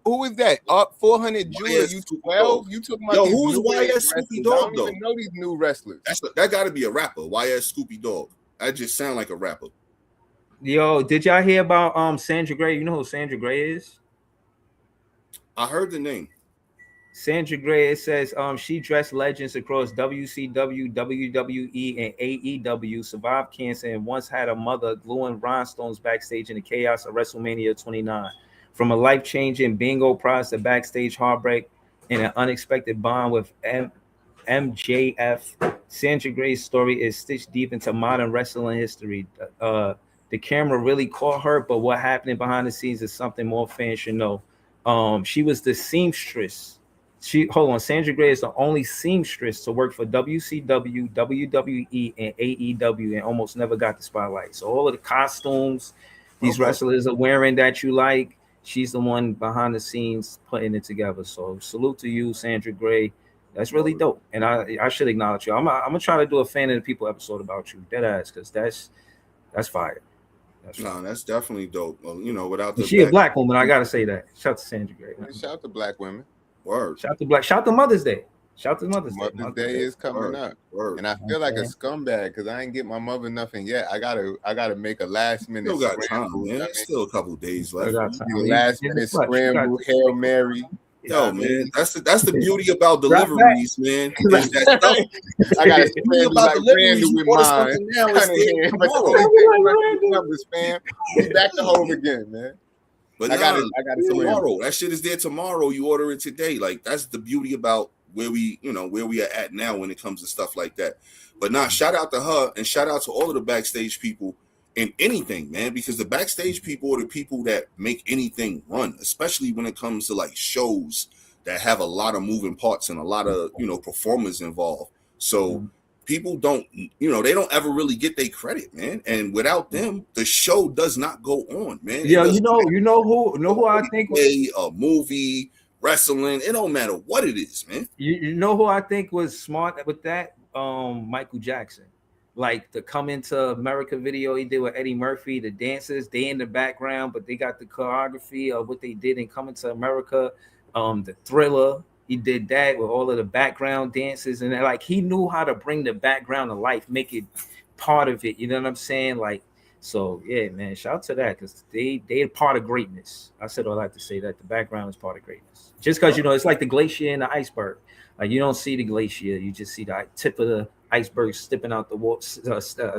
Who is that? Up 400 Jewel? YS You Scoopy 12? Dog. You talking about Yo, these who's new age YS Scoopy wrestlers? Dog, I don't though? even know these new wrestlers. That got to be a rapper. YS Scoopy Dog. That just sound like a rapper. Yo, did y'all hear about Sandra Gray? You know who Sandra Gray is? I heard the name. Sandra Gray, it says she dressed legends across WCW, WWE, and AEW, survived cancer, and once had a mother gluing rhinestones backstage in the chaos of WrestleMania 29. From a life-changing bingo prize to backstage heartbreak and an unexpected bond with MJF, Sandra Gray's story is stitched deep into modern wrestling history. The camera really caught her, but what happened behind the scenes is something more fans should know. She was the seamstress. Sandra Gray is the only seamstress to work for WCW, WWE, and AEW, and almost never got the spotlight. So all of the costumes these wrestlers are wearing that you like, she's the one behind the scenes putting it together. So salute to you, Sandra Gray. That's really dope, and I should acknowledge you. I'm gonna try to do a fan of the people episode about you, dead ass, because that's fire. No, that's definitely dope. Well, you know, without the She a black woman, I gotta say that. Shout out to Sandra Gray. Shout out to black women. Word. Shout out to Mother's Day. Shout out to Mother's Day. Mother's Day is coming Word. up, Word. and I feel like a scumbag because I ain't get my mother nothing yet. I gotta make a last minute. Still got time, scramble, man. I There's still a couple days left. I got time. mean, last minute scramble, Hail Mary. Yo, man, that's the beauty about Drop deliveries, man. Is that stuff. I gotta The beauty scramble about like deliveries, Randall you with order mine. something now, it's there But the tomorrow. only thing about these numbers, fam, we back to home again, man. But I gotta it's swim. tomorrow. That shit is there tomorrow. You order it today. Like that's the beauty about where we are at now when it comes to stuff like that. But shout out to her and shout out to all of the backstage people in anything, man, because the backstage people are the people that make anything run, especially when it comes to like shows that have a lot of moving parts and a lot of performers involved. So people don't, they don't ever really get their credit, man. And without them, the show does not go on, man. Yeah, you know who I think a movie, wrestling, it don't matter what it is, man. You know who I think was smart with that? Michael Jackson. Like the Come Into America video he did with Eddie Murphy, the dancers, they in the background, but they got the choreography of what they did in Coming to America. The Thriller, he did that with all of the background dances, and like he knew how to bring the background to life, make it part of it. You know what I'm saying? Like, so yeah, man, shout out to that because they're part of greatness. I said all I like to say that the background is part of greatness. Just because it's like the glacier and the iceberg. Like you don't see the glacier, you just see the tip of the iceberg stepping out the water,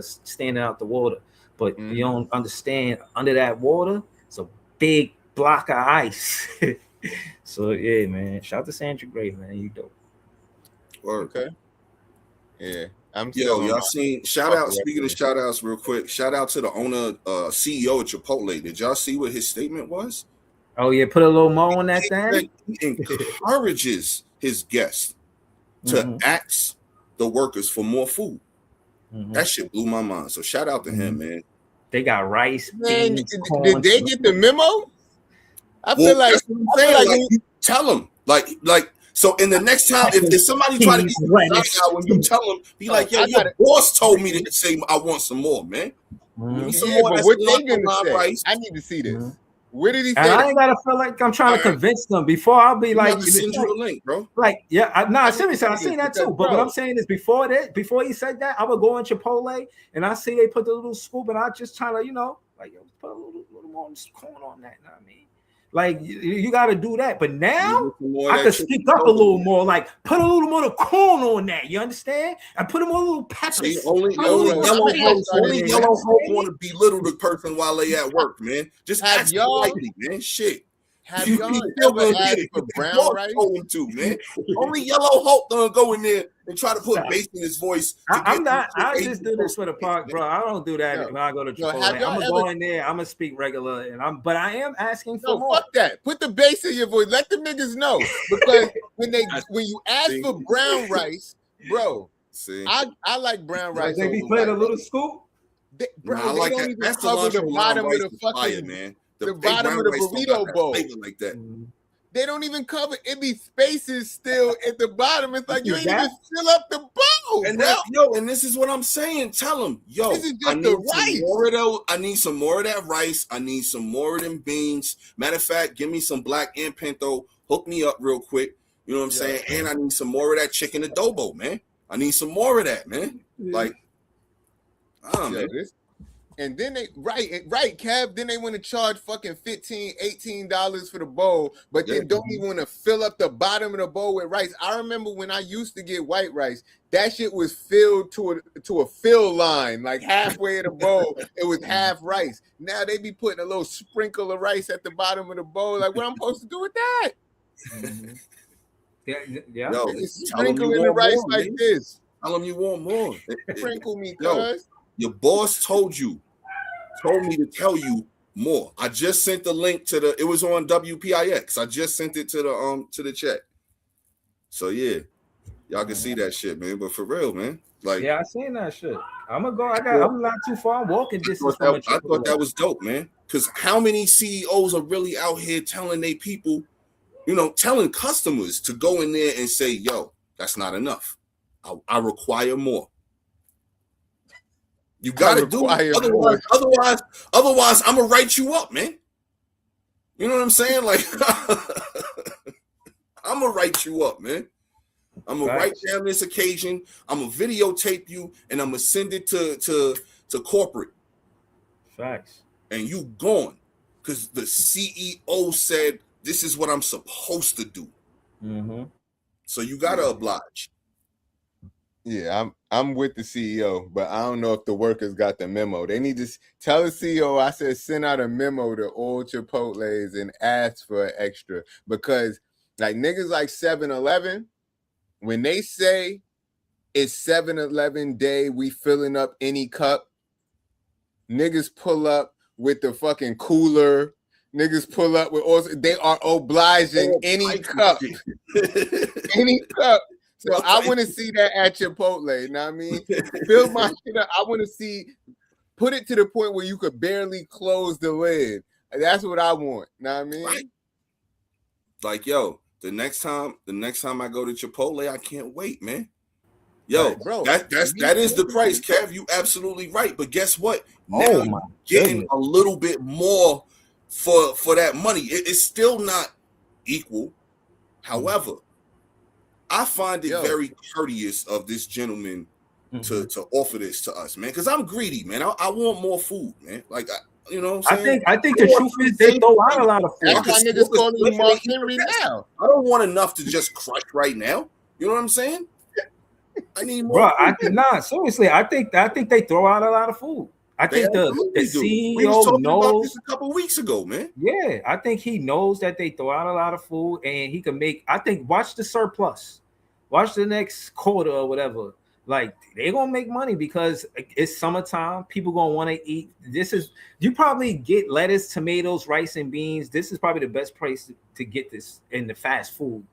standing out the water. But you don't understand under that water, it's a big block of ice. So yeah, man. Shout out to Sandra Gray, man. You dope. Word. Okay. Yeah. I'm Yo, still on y'all my seen shout out. Speaking of shout outs, real quick, shout out to the owner, CEO of Chipotle. Did y'all see what his statement was? Oh yeah, put a little more on that He thing. said he encourages his guests to ask the workers for more food. That shit blew my mind. So shout out to him, man. They got rice, Man, beans, did corn, they get the memo? I Well, feel like that's what I'm saying. Like, you tell them, like. So in the next time, if somebody try to get you when you tell them, be like, yo, your boss told me to say I want some more, man. Some more. But what they gonna say? Rice. I need to see this. Where did he say? And I ain't gotta feel like I'm trying to convince them before I'll be like, send you the link, bro. Like, yeah, seriously, I seen that too. But what I'm saying is, before he said that, I would go in Chipotle and I see they put the little scoop, and I just try to, like, yo, put a little more corn on that. You know what I mean? Like, you got to do that. But now I can speak up a little more. Like, put a little more corn on that. You understand? And put a more little peppers. Only yellow hope want to belittle the person while they at work, man. Just ask politely, man. Shit. Have y'all ever asked for brown rice? Too, man. Only yellow hope gonna go in there and try to put bass in his voice. I just do this for the park, bro. I don't do that when I go to Chipotle. I'm gonna go in there. I'm gonna speak regular, but I am asking for more. Fuck that. Put the bass in your voice. Let the niggas know, because when you ask for brown rice, bro. I like brown rice. They be playing a little scoop. They don't even cover the bottom of the fucking man. The bottom of the burrito bowl like that. They don't even cover it. Be spaces still at the bottom. It's like you ain't even fill up the bowl. And and this is what I'm saying. Tell them, yo, this is just the rice. I need some more of that rice. I need some more of them beans. Matter of fact, give me some black and pinto. Hook me up real quick. You know what I'm saying? And I need some more of that chicken adobo, man. I need some more of that, man. Like, man. And then right, Kev. Then they want to charge fucking $15, $18 for the bowl, but they don't even want to fill up the bottom of the bowl with rice. I remember when I used to get white rice, that shit was filled to a fill line, like halfway of the bowl. It was half rice. Now they be putting a little sprinkle of rice at the bottom of the bowl. Like, what I'm supposed to do with that? Yeah. Yo, sprinkling the rice more, like man. This. Tell them you want more. Sprinkle me, cuz. Your boss told me to tell you more. I just sent the link to it was on WPIX. I just sent it to the chat. So yeah, y'all can see that shit, man. But for real, man. Like, yeah, I seen that shit. I'm not too far. I'm walking distance. I thought that was dope, man. Because how many CEOs are really out here telling their people, telling customers to go in there and say, yo, that's not enough. I require more. You gotta do it. Otherwise, I'm gonna write you up, man. You know what I'm saying? Like, I'm gonna write you up, man. I'm gonna write down this occasion. I'm gonna videotape you, and I'm gonna send it to corporate. Facts. And you gone because the CEO said this is what I'm supposed to do. Mm-hmm. So you gotta oblige. Yeah, I'm with the CEO, but I don't know if the workers got the memo. They need to tell the CEO, I said, send out a memo to all Chipotles and ask for an extra, because like niggas like 7-Eleven, when they say it's 7-Eleven day, we filling up any cup, niggas pull up with the fucking cooler. Niggas pull up with also, they are obliging any cup. Any cup. So I want to see that at Chipotle. You know what I mean? Fill my shit up. I want to see, put it to the point where you could barely close the lid. That's what I want. You know what I mean? Right. Like, yo, the next time I go to Chipotle, I can't wait, man. Yo, right, bro, that is the price, Kev. You absolutely right. But guess what? Now you're getting a little bit more for that money. It's still not equal. However, I find it very courteous of this gentleman to offer this to us, man. Because I'm greedy, man. I want more food, man. Like, you know what I'm saying? I think the truth is they throw out a lot of food. That's why niggas calling you Mark Henry now. I don't want enough to just crush right now. You know what I'm saying? I need more. Bro, seriously, I think they throw out a lot of food. I They think the absolutely do. CEO We was talking about knows. this a couple weeks ago, man. Yeah, I think he knows that they throw out a lot of food, and he can make. I think watch the surplus, watch the next quarter or whatever. Like they're gonna make money because it's summertime. People gonna want to eat. This is you probably get lettuce, tomatoes, rice, and beans. This is probably the best place to get this in the fast food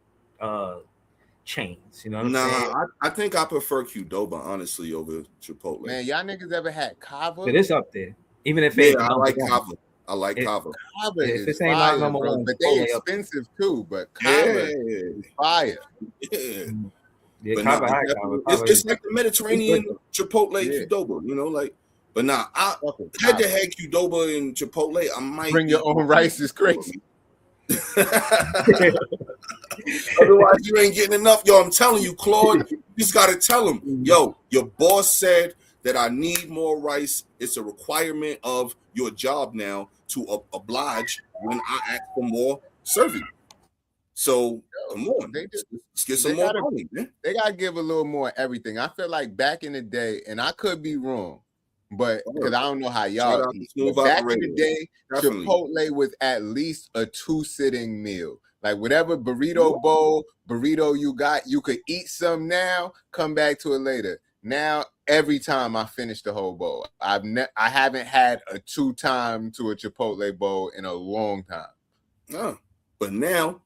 chains. You know what I'm saying? I think I prefer Qdoba honestly over Chipotle. Man, y'all niggas ever had kava? But it's up there, even if Yeah, it's I like Kava. I like Kava. Kava if is this ain't my fire, number bro. one, But they Chipotle up expensive too. But Kava is fire. Yeah. Yeah, But Kava nah, had definitely- Kava. it's like the Mediterranean Chipotle Yeah. Qdoba, you know, like. But nah, I Fucking had to Kava. have Qdoba and Chipotle. I might Bring your own rice is crazy. Otherwise, you ain't getting enough. Yo, I'm telling you, Claude, you just got to tell him, yo, your boss said that I need more rice. It's a requirement of your job now to oblige when I ask for more serving. So, come on. Let's get some more money, man. They gotta give a little more everything. I feel like back in the day, and I could be wrong, but because I don't know how Shout y'all out to eat. Smooth But back in Operator. the day, Definitely. Chipotle was at least a 2-sitting meal. Like whatever burrito bowl, burrito you got, you could eat some now, come back to it later. Now, every time I finish the whole bowl, I haven't had a 2-time to a Chipotle bowl in a long time. No. But now,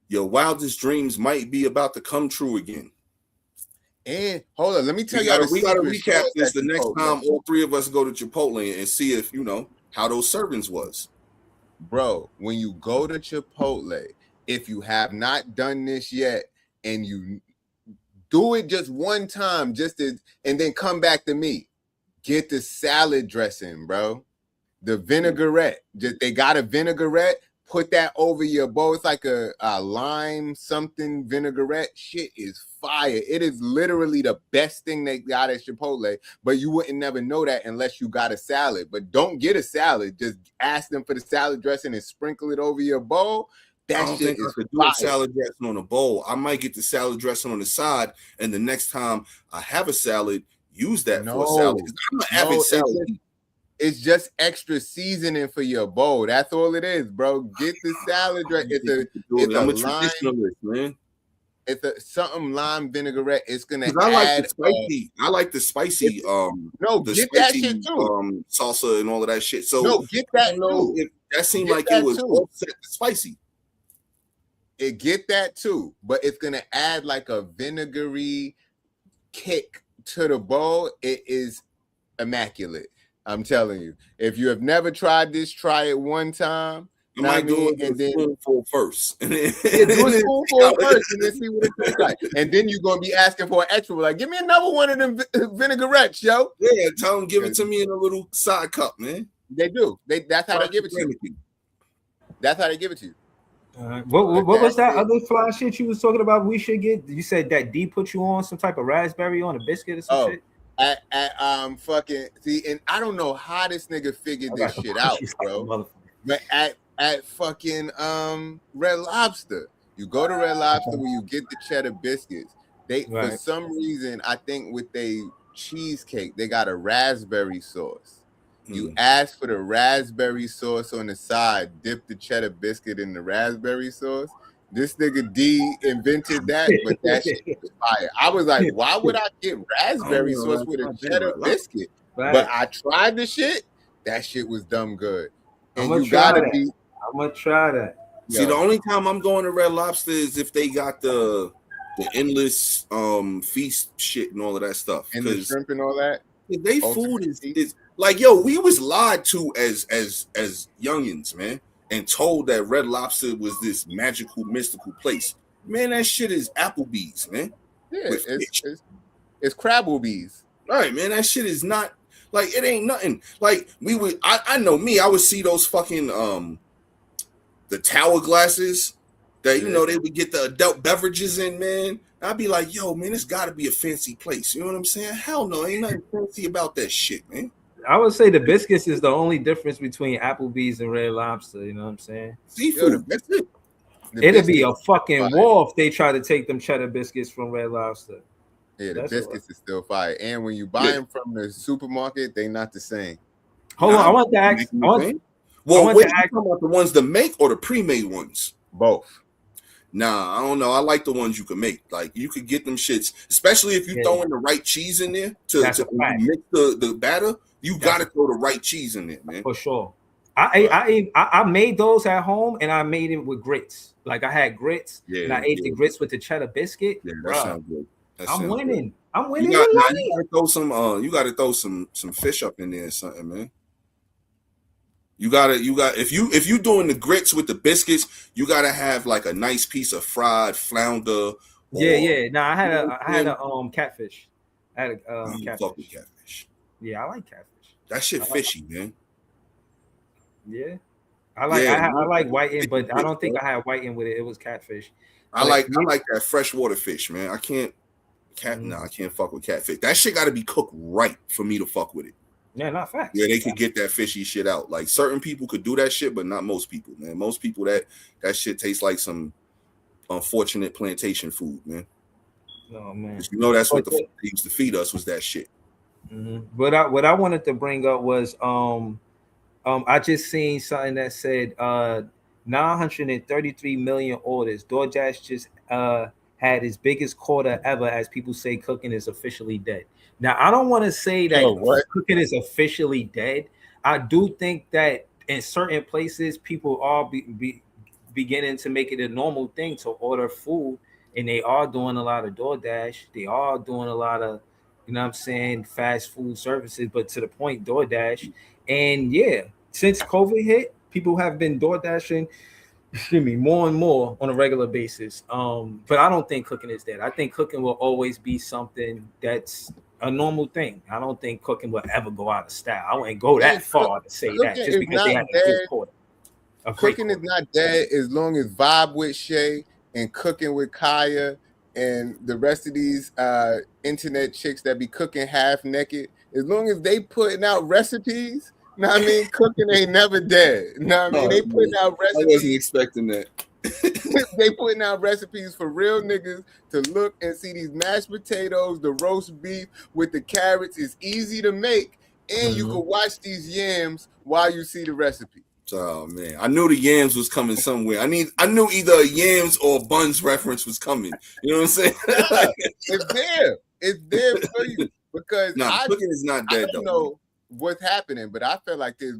your wildest dreams might be about to come true again. And hold on, let me tell you, We got to the recap secret this sauce the at next Chipotle. time all three of us go to Chipotle and see if, you know, how those servings was. Bro, when you go to Chipotle, if you have not done this yet and you do it just one time, and then come back to me, get the salad dressing, bro. The vinaigrette. They got a vinaigrette. Put that over your bowl. It's like a lime something vinaigrette. Shit is fire. It is literally the best thing they got at Chipotle, but you wouldn't never know that unless you got a salad. But don't get a salad. Just ask them for the salad dressing and sprinkle it over your bowl. I That don't shit think I is could do fire. a salad dressing on a bowl. I might get the salad dressing on the side, and the next time I have a salad, use that for a salad. 'Cause I'm an avid salad eater. It's just extra seasoning for your bowl. That's all it is, bro. Get the salad dressing. It's I'm a a traditionalist, man. It's a something lime vinaigrette. It's gonna add. I like the spicy. I like the spicy. No, the get spicy, that shit too. Salsa and all of that shit. So No, get that I don't know too. if that seemed Get like that it was too. offset the spicy. Get that too, but it's gonna add like a vinegary kick to the bowl. It is immaculate. I'm telling you. If you have never tried this, try it one time. I might do it and and then spoonful first. do a spoonful first and then see what it tastes like. And then you're gonna be asking for an extra. Like, give me another one of them vinaigrettes, yo. Yeah, tell them give it to me in a little side cup, man. They do. That's how they give it to you. That's how they give it to you. What was that other fly shit you was talking about? We should get. You said that D put you on some type of raspberry on a biscuit or some shit. At fucking see, and I don't know how this nigga figured this shit out, bro. But at fucking Red Lobster, you go to Red Lobster where you get the cheddar biscuits. For some reason, I think with they cheesecake, they got a raspberry sauce. You ask for the raspberry sauce on the side, dip the cheddar biscuit in the raspberry sauce. This nigga D invented that, but that shit was fire. I was like, why would I get raspberry sauce with a cheddar biscuit? But I tried the shit. That shit was dumb good. And you gotta be. I'm gonna try that. See, the only time I'm going to Red Lobster is if they got the endless feast shit and all of that stuff. And the shrimp and all that. They food is like, yo, we was lied to as youngins, man, and told that Red Lobster was this magical, mystical place. Man, that shit is Applebee's, man. Yeah, it's Crabblebee's. All right, man, that shit is not like, it ain't nothing. Like I know me, I would see those fucking the tower glasses that you know they would get the adult beverages in, man. I'd be like, yo, man, it's got to be a fancy place. You know what I'm saying? Hell no, ain't nothing fancy about that shit, man. I would say the biscuits is the only difference between Applebee's and Red Lobster. You know what I'm saying? Seafood, that's it. It'd be a fucking war if they try to take them cheddar biscuits from Red Lobster. Yeah, the biscuits is still fire. And when you buy them from the supermarket, they not the same. Hold on, I want to ask. Making I the want, thing. I Well, want wait, to you ask. talking about the ones to make or the pre-made ones? Both. Nah, I don't know. I like the ones you can make. Like you could get them shits, especially if you Yeah. throw in the right cheese in there That's to a fact. mix the batter. You got to throw the right cheese in there, man. For sure. I made those at home, and I made it with grits. Like I had grits, and I ate the grits with the cheddar biscuit. Yeah, that Bruh, sounds good. That I'm sounds winning. good. I'm winning. You gotta throw some. You gotta throw some fish up in there or something, man. You got if you doing the grits with the biscuits, you gotta have like a nice piece of fried flounder. Yeah. No, I had a catfish. I had a Fuck with catfish. catfish. Yeah, I like catfish. That shit fishy, man. Yeah, I like whiting, but I don't think bro. I had whiting with it. It was catfish. I like that freshwater fish, man. I can't I can't fuck with catfish. That shit got to be cooked right for me to fuck with it. Yeah, not facts. Yeah, they could get that fishy shit out. Like certain people could do that shit, but not most people, man. Most people that shit tastes like some unfortunate plantation food, man. Oh man, You know that's what the fuck they used to feed us was that shit. Mm-hmm. What I wanted to bring up was I just seen something that said 933 million orders. DoorDash just had its biggest quarter ever, as people say cooking is officially dead. Now, I don't want to say that cooking is officially dead. I do think that in certain places, people are beginning to make it a normal thing to order food, and they are doing a lot of DoorDash. They are doing a lot of, you know what I'm saying, fast food services, but to the point, DoorDash. And yeah, since COVID hit, people have been DoorDashing, more and more on a regular basis. But I don't think cooking is dead. I think cooking will always be something that's a normal thing. I don't think cooking will ever go out of style. I wouldn't go that far to say that just because they have a good quarter. Cooking is not dead as long as Vibe with Shay and Cooking with Kaya and the rest of these internet chicks that be cooking half naked. As long as they putting out recipes, you know what I mean? Cooking ain't never dead. You know what I mean? They putting out recipes. I wasn't expecting that. They putting out recipes for real niggas to look and see these mashed potatoes, the roast beef with the carrots is easy to make, and you can watch these yams while you see the recipe. Oh man, I knew the yams was coming somewhere. I knew either a yams or a buns reference was coming. You know what I'm saying? It's there for you because cooking is not dead. I don't know what's happening, but I feel like there's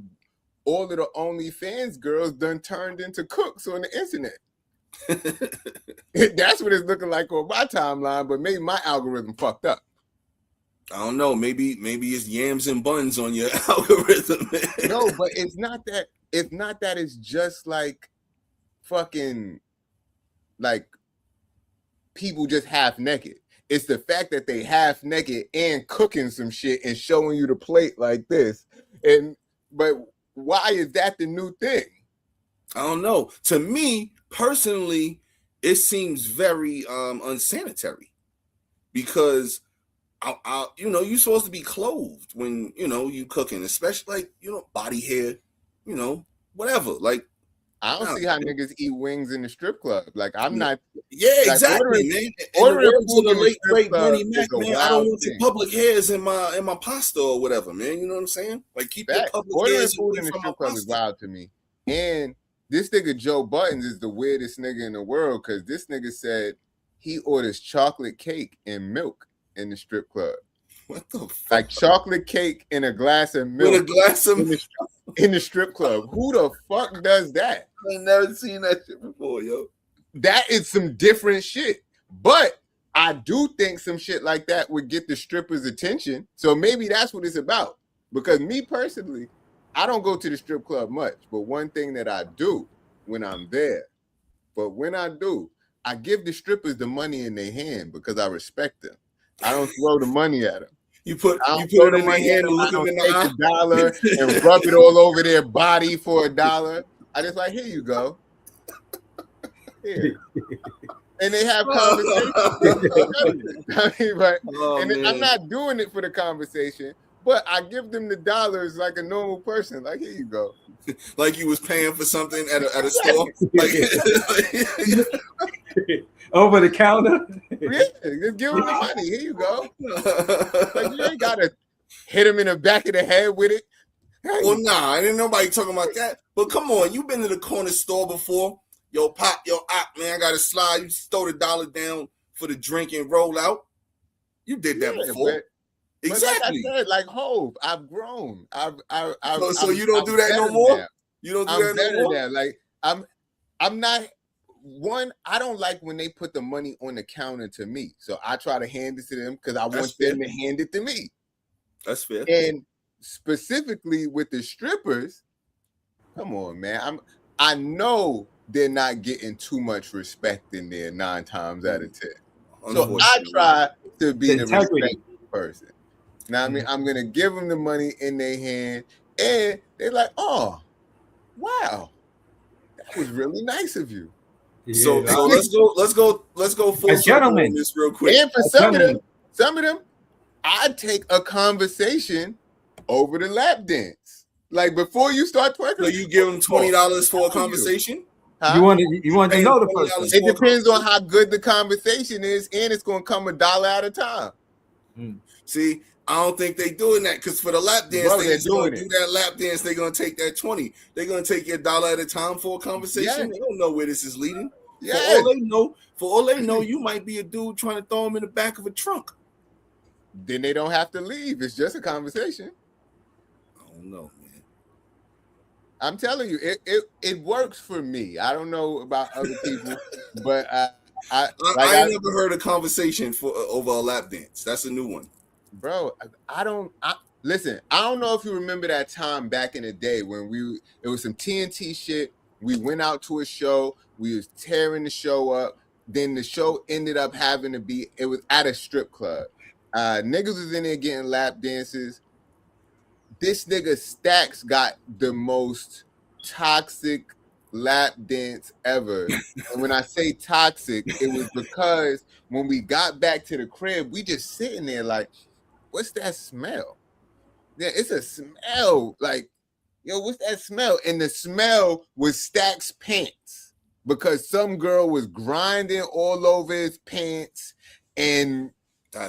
all of the OnlyFans girls done turned into cooks on the internet. That's what it's looking like on my timeline, but maybe my algorithm fucked up. I don't know. Maybe it's yams and buns on your algorithm. No, but it's not that. It's not that. It's just like fucking like people just half naked. It's the fact that they half naked and cooking some shit and showing you the plate like this. But why is that the new thing? I don't know. To me personally, it seems very unsanitary because you're supposed to be clothed when you cooking, especially like body hair, whatever. Like I don't see how niggas eat wings in the strip club. Like I'm not. Yeah, exactly, man. Ordering food in the late great Bernie Mac, man. I don't want your public hairs in my pasta or whatever, man. You know what I'm saying? Like keep your public hairs food in the strip club is wild to me. And this nigga Joe Buttons is the weirdest nigga in the world because this nigga said he orders chocolate cake and milk in the strip club. What the fuck? Like chocolate cake and a glass of milk. With a glass of in the strip club. Who the fuck does that? I ain't never seen that shit before, yo. That is some different shit. But I do think some shit like that would get the strippers' attention. So maybe that's what it's about. Because me personally, I don't go to the strip club much. But one thing that I do when I'm there, I give the strippers the money in their hand because I respect them. I don't throw the money at them. You put it in my hand and look them in the eye. $1 and rub it all over their body for $1. I just like, here you go. Here. And they have conversations. I'm not doing it for the conversation, but I give them the dollars like a normal person. Like, here you go. Like you was paying for something at a store. Over the counter. Yeah, just give them the money. Here you go. Like you ain't gotta hit him in the back of the head with it. Well, nah, I didn't nobody talking about that. But come on, you been to the corner store before? Yo, pop, yo, man, I got a slide. You throw the dollar down for the drink and roll out. You did that before. Exactly. But like I said, like Hove, I've grown. So you don't do that no more? Now. You don't do I'm that no more? now. Like I'm not one. I don't like when they put the money on the counter to me. So I try to hand it to them because I want them to hand it to me. That's fair. And specifically with the strippers, come on, man. I know they're not getting too much respect in there 9 times out of 10. So I try to be the respectful person. Now, I mean, I'm gonna give them the money in their hand, and they're like, "Oh, wow, that was really nice of you." Yeah, so let's go full circle on this real quick. And for some of them, I take a conversation over the lap dance. Like before you start twerking, so you give them $20 for a conversation. Huh? You want to know the person. It depends on how good the conversation is, and it's going to come $1 at a time. See, I don't think they doing that because for the lap dance, they're doing do that lap dance. They're going to take that 20. They're going to take your $1 at a time for a conversation. Yeah. They don't know where this is leading. Yeah. For all they know, you might be a dude trying to throw them in the back of a trunk. Then they don't have to leave. It's just a conversation. I don't know. I'm telling you, it works for me. I don't know about other people, but I never heard a conversation over a lap dance. That's a new one, bro. Listen. I don't know if you remember that time back in the day when it was some TNT shit. We went out to a show. We was tearing the show up. Then the show ended up having to be. It was at a strip club. Niggas was in there getting lap dances. This nigga Stacks got the most toxic lap dance ever. And when I say toxic, it was because when we got back to the crib, we just sitting there like, what's that smell? Yeah, it's a smell. Like, yo, what's that smell? And the smell was Stacks' pants because some girl was grinding all over his pants and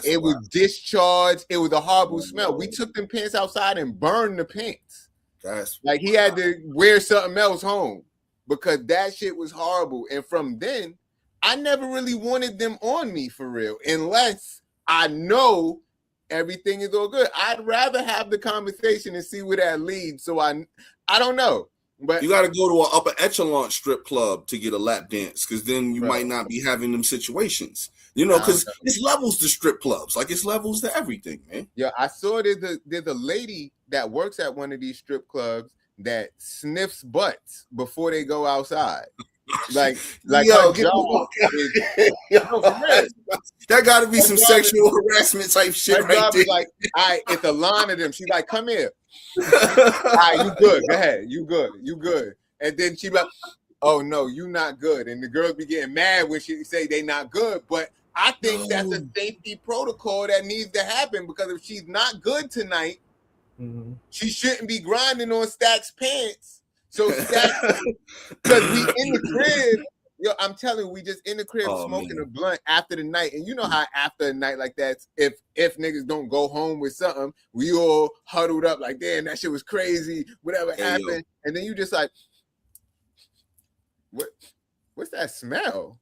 it was discharged. It was a horrible smell. We took them pants outside and burned the pants. That's like he had to wear something else home because that shit was horrible. And from then, I never really wanted them on me for real, unless I know everything is all good. I'd rather have the conversation and see where that leads. So I don't know. But you got to go to an upper echelon strip club to get a lap dance because then you might not be having them situations. You know, because it's levels to strip clubs. Like it's levels to everything, man. Yeah, I saw there's a lady that works at one of these strip clubs that sniffs butts before they go outside. Like yo, that got to be some sexual harassment type shit right there. Like, all right, it's a line of them. She's like, come here. All right, you good. Go ahead. You good. And then she like, oh no, you not good. And the girls be getting mad when she say they not good. But I think that's a safety protocol that needs to happen because if she's not good tonight, she shouldn't be grinding on Stacks' pants. So Stacks, because we in the crib, yo, I'm telling you, we just in the crib smoking a blunt after the night. And you know how after a night like that, if niggas don't go home with something, we all huddled up like, damn, that shit was crazy, whatever happened. Yo. And then you just like, what's that smell?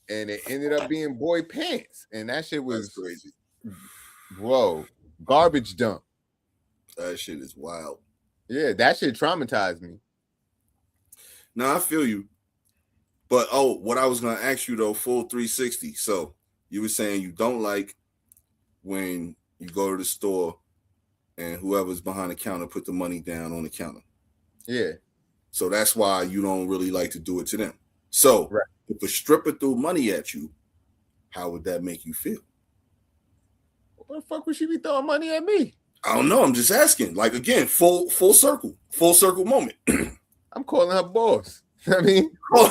And it ended up being boy pants. And that shit was crazy. Whoa, garbage dump. That shit is wild. Yeah, that shit traumatized me. No, I feel you. But what I was gonna ask you though, full 360. So you were saying you don't like when you go to the store and whoever's behind the counter put the money down on the counter. Yeah. So that's why you don't really like to do it to them. So if a stripper threw money at you, how would that make you feel? What the fuck would she be throwing money at me? I don't know. I'm just asking. Like again, full circle moment. I'm calling her boss. I mean, I'm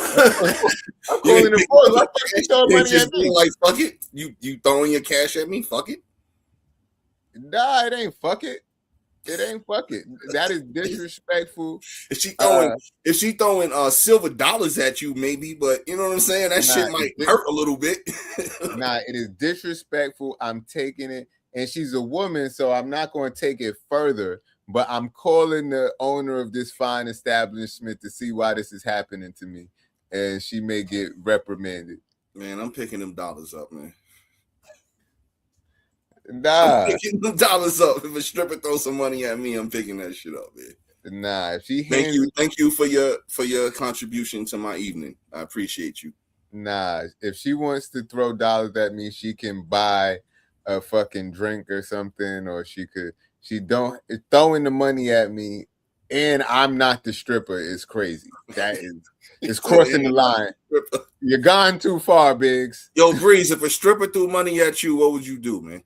calling her boss. Why fuck she throwing money at me? Like fuck it. You throwing your cash at me? Fuck it. Nah, it ain't fuck it. It ain't fuck it. That is disrespectful. If she throwing silver dollars at you, maybe, but you know what I'm saying? That shit might hurt a little bit. Nah, it is disrespectful. I'm taking it. And she's a woman, so I'm not going to take it further. but I'm calling the owner of this fine establishment to see why this is happening to me, and she may get reprimanded. Man, I'm picking them dollars up, man. Nah, I'm picking them dollars up. If a stripper throws some money at me, I'm picking that shit up, man. nah. If she Thank you for your contribution to my evening. I appreciate you. Nah, if she wants to throw dollars at me, she can buy a fucking drink or something, or she don't throwing the money at me, and I'm not the stripper is crazy. That is crossing the line. You're gone too far, Biggs. Yo, Breeze, if a stripper threw money at you, what would you do, man?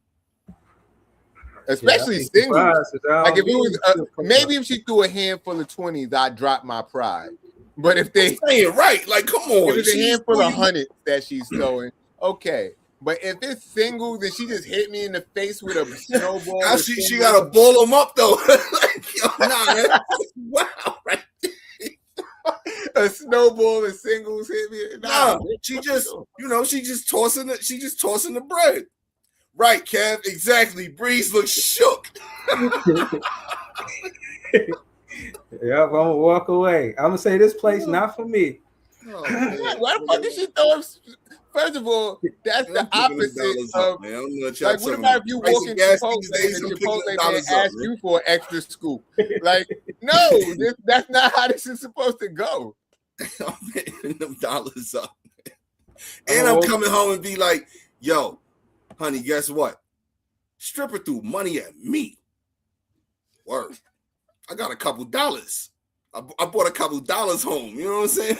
Especially singles. Like if it was maybe if she threw a handful of 20s, I'd drop my pride. But if they saying right, like come on, if it's a handful of hundreds that she's throwing, okay. But if it's singles and she just hit me in the face with a snowball, now she gotta ball them up though. Like, yo, nah, wow, right. A snowball and singles hit me. Nah, she just tossing the bread. Right, Kev, exactly. Breeze looks shook. Yeah, I'm gonna walk away. I'm gonna say this place not for me. Oh, why the fuck did she throw him? First of all, that's the opposite of like what about if you walk in Chipotle and Chipotle man ask you for an extra scoop? Like, no, that's not how this is supposed to go. I'm picking them dollars up. And I'm coming home and be like, yo, honey, guess what? Stripper threw money at me. Word. I got a couple dollars. I bought a couple dollars home. You know what I'm saying?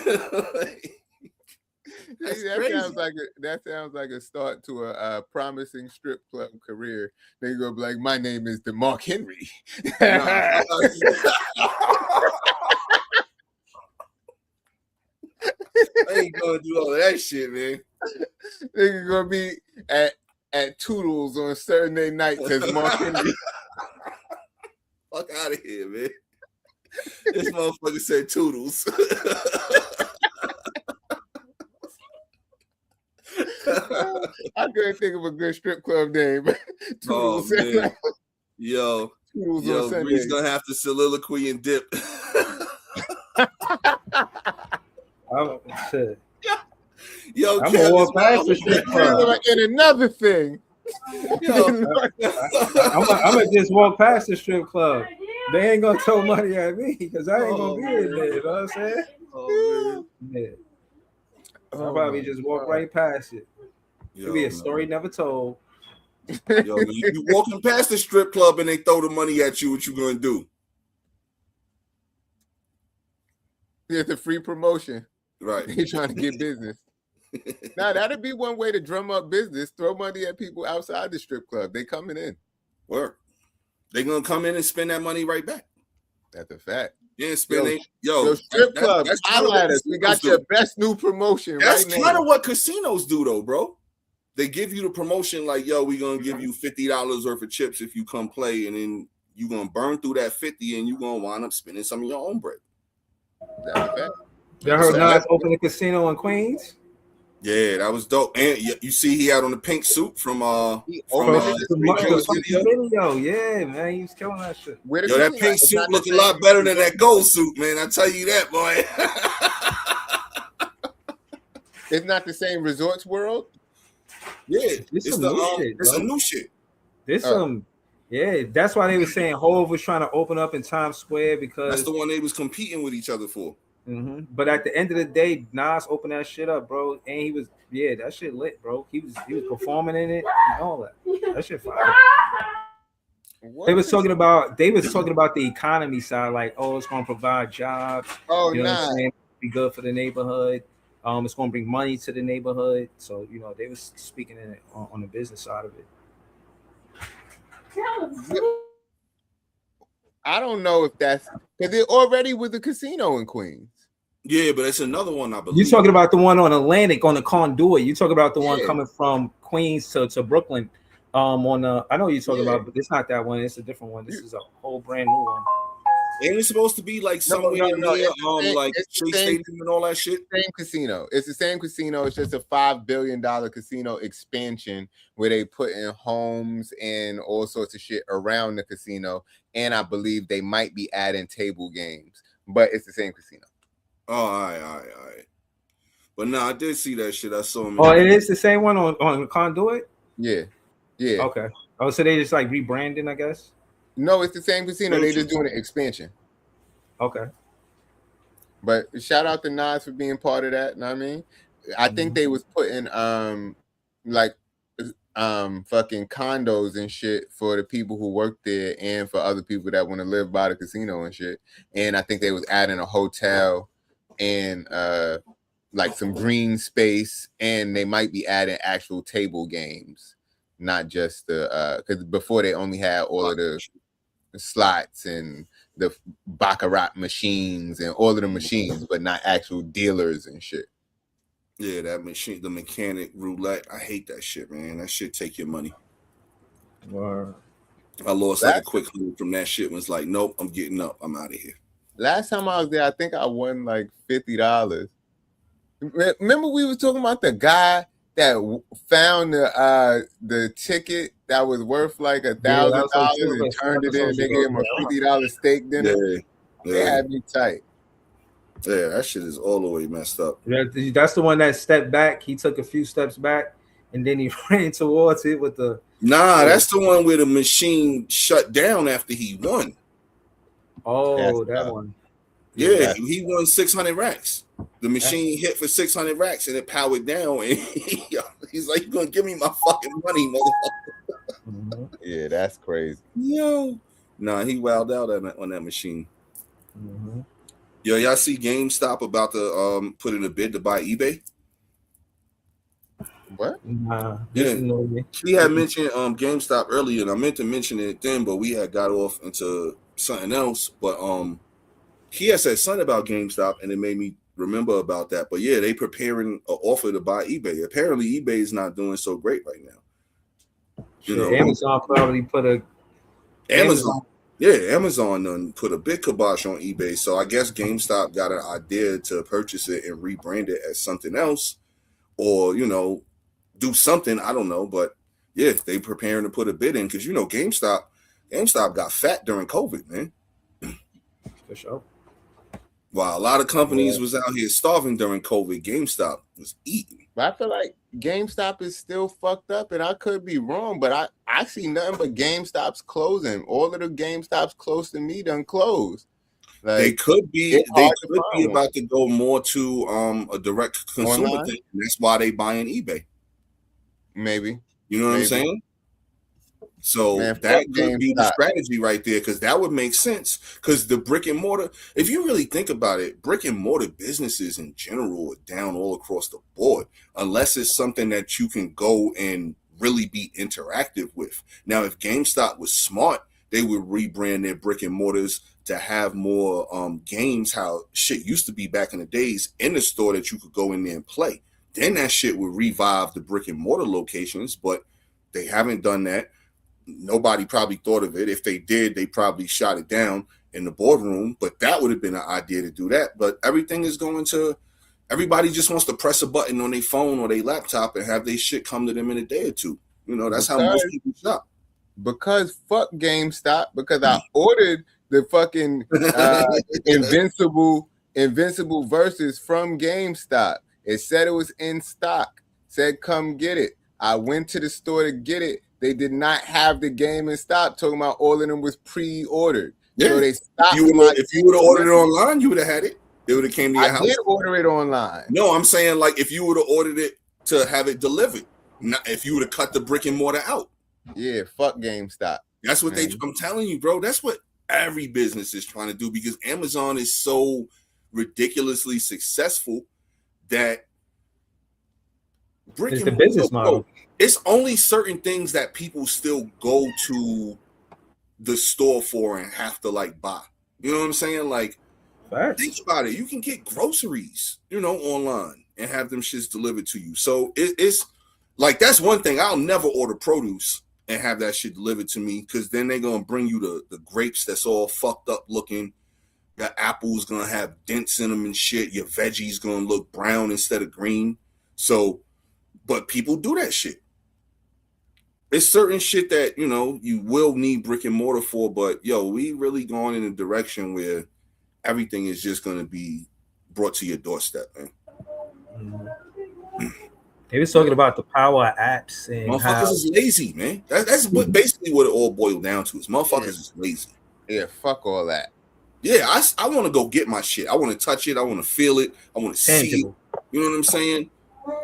That sounds like a start to a promising strip club career. They go like, my name is DeMarc Henry. I ain't gonna do all that shit, man. They're gonna be at Toodles on Saturday nights as Mark Henry. Fuck out of here, man. This motherfucker said Toodles. I couldn't think of a good strip club name. Toodles. Oh, man. Yo, Bree's gonna have to soliloquy and dip. Yo, I'm gonna walk past the strip club. And another thing, I'm gonna just walk past the strip club. They ain't gonna throw money at me because I ain't gonna be in there. You know what I'm saying? Oh, yeah. I'll probably just walk right past it. It'll be a story never told. Yo, you walking past the strip club and they throw the money at you, what you gonna do? It's a free promotion. Right. They trying to get business. Now that'd be one way to drum up business. Throw money at people outside the strip club. They coming in. Work. They gonna come in and spend that money right back. That's a fact. Yeah, spend yo, strip club. We got your best new promotion. That's right kind of what casinos do, though, bro. They give you the promotion like, yo, we gonna give you $50 worth of chips if you come play, and then you gonna burn through that 50, and you gonna wind up spending some of your own bread. That's a fact. Y'all heard Nas open a casino in Queens? Yeah, that was dope. And you see, he had on the pink suit from video. Yeah, man, he was killing that shit. Yo, that pink suit look a lot better than that gold suit, man. I tell you that, boy. It's not the same Resorts World. Yeah, it's some new shit. This yeah, that's why they were saying Hov was trying to open up in Times Square because that's the one they was competing with each other for. Mm-hmm. But at the end of the day, Nas opened that shit up, bro, and he was that shit lit, bro. He was performing in it and all that. That shit fire. They was talking about the economy side, like, oh, it's gonna provide jobs. Oh, you know what I'm saying? Be good for the neighborhood. It's gonna bring money to the neighborhood. So they was speaking in it on the business side of it. I don't know if that's because it already was a casino in Queens. Yeah, but it's another one, I believe. You're talking about the one on Atlantic on the Conduit. You talking about the one coming from Queens to Brooklyn. I know you're talking about, but it's not that one. It's a different one. This is a whole brand new one. Ain't it supposed to be like somewhere no, near like it's the Shea same- Stadium and all that shit? Same casino. It's the same casino. It's just a $5 billion casino expansion where they put in homes and all sorts of shit around the casino. And I believe they might be adding table games, but it's the same casino. Oh, all right. But no, I did see that shit. I saw him. Oh, it is the same one on Conduit? Yeah. Okay. Oh, so they just like rebranding, I guess? No, it's the same casino. They just doing an expansion. Okay. But shout out to Nas for being part of that. Know what I mean? I think they was putting fucking condos and shit for the people who work there and for other people that want to live by the casino and shit. And I think they was adding a hotel and like some green space, and they might be adding actual table games, not just the because before they only had all of the slots and the baccarat machines and all of the machines, but not actual dealers and shit. Yeah, that machine, the mechanic roulette. I hate that shit, man. That shit take your money. Wow. I lost like a quick hundred from that shit. Was like, nope, I'm getting up. I'm out of here. Last time I was there, I think I won like $50. Remember we was talking about the guy that found the ticket that was worth like $1,000 and turned it in. They gave him a $50 steak dinner. They had me tight. Yeah, that shit is all the way messed up. That's the one that stepped back. He took a few steps back and then he ran towards it with the. Nah, that's the one where the machine shut down after he won. Oh, that one. Yeah, he won 600 racks. The machine hit for 600 racks and it powered down. And he's like, "You're gonna give me my fucking money, motherfucker." Mm-hmm. Yeah, that's crazy. Yo, nah, he wowed out on that machine. Mm-hmm. Yo, y'all see GameStop about to put in a bid to buy eBay? What? Nah, Yeah, he had mentioned GameStop earlier, and I meant to mention it then, but we had got off into something else. But he had said something about GameStop, and it made me remember about that. But yeah, they preparing an offer to buy eBay. Apparently, eBay is not doing so great right now. You know, Amazon probably put a Amazon done put a big kibosh on eBay. So I guess GameStop got an idea to purchase it and rebrand it as something else, or do something. I don't know, but yeah, they preparing to put a bid in because GameStop got fat during COVID, man. For sure. While a lot of companies was out here starving during COVID, GameStop was eating. But I feel like GameStop is still fucked up, and I could be wrong, but I see nothing but GameStop's closing. All of the GameStops close to me done closed. Like, they could be about to go more to a direct consumer online thing. And that's why they buying eBay. Maybe. You know what I'm saying? So that could be the strategy right there, because that would make sense. Because the brick and mortar, if you really think about it, brick and mortar businesses in general are down all across the board, unless it's something that you can go and really be interactive with. Now, if GameStop was smart, they would rebrand their brick and mortars to have more games, how shit used to be back in the days in the store that you could go in there and play. Then that shit would revive the brick and mortar locations, but they haven't done that. Nobody probably thought of it. If they did, they probably shot it down in the boardroom, but that would have been an idea to do that. But everything is going to, everybody just wants to press a button on their phone or their laptop and have their shit come to them in a day or two. That's how most people shop. Because fuck GameStop, because I ordered the fucking Invincible Versus from GameStop. It said it was in stock, said come get it. I went to the store to get it. They did not have the game in stock, talking about all of them was pre-ordered. Yeah. So they stopped. If you would have ordered it online, you would have had it. It would have came to your house. I did order it online. No, I'm saying like if you would have ordered it to have it delivered, not if you would have cut the brick and mortar out. Yeah, fuck GameStop. That's what I'm telling you, bro. That's what every business is trying to do, because Amazon is so ridiculously successful that brick and mortar, business model. It's only certain things that people still go to the store for and have to like buy. You know what I'm saying? Like, think about it. You can get groceries, online and have them shits delivered to you. So it's like, that's one thing. I'll never order produce and have that shit delivered to me, because then they're gonna bring you the grapes that's all fucked up looking, Your apple's gonna have dents in them and shit. Your veggies gonna look brown instead of green. So, but people do that shit. It's certain shit that, you know, you will need brick and mortar for, but yo, we really going in a direction where everything is just gonna be brought to your doorstep, man. They was talking about the power of apps and Motherfuckers how is lazy, man. That's what basically what it all boiled down to is motherfuckers is lazy. Yeah, fuck all that. Yeah, I want to go get my shit. I want to touch it. I want to feel it. I want to see it. tangible. You know what I'm saying?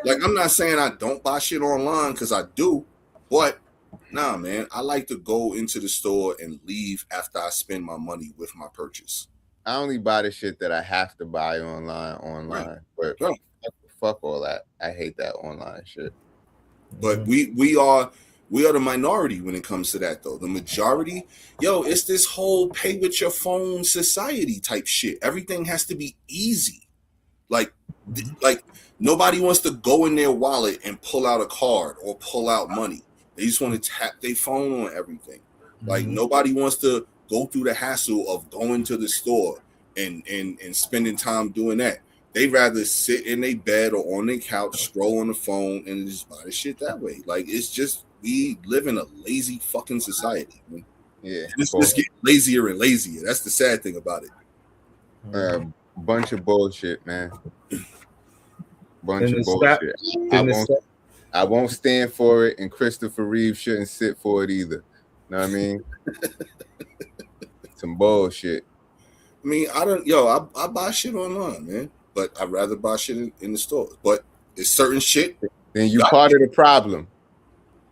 Like, I'm not saying I don't buy shit online because I do, but nah, man, I like to go into the store and leave after I spend my money with my purchase. I only buy the shit that I have to buy online. Right. But Right. fuck all that. I hate that online shit. But we are the minority when it comes to that, though. The majority, yo, it's this whole pay with your phone society type shit. Everything has to be easy. Like nobody wants to go in their wallet and pull out a card or pull out money. They just want to tap their phone on everything. Like nobody wants to go through the hassle of going to the store and spending time doing that. They rather sit in their bed or on their couch, scroll on the phone, and just buy the shit that way. Like, it's just, we live in a lazy fucking society, man. Yeah. It's just getting lazier and lazier. That's the sad thing about it. Bunch of bullshit, man. Bunch And of the bullshit. I won't stand for it, and Christopher Reeve shouldn't sit for it either. Know what I mean? Some bullshit. I mean, I buy shit online, man. But I'd rather buy shit in the stores. But it's certain shit. Then you part of the problem.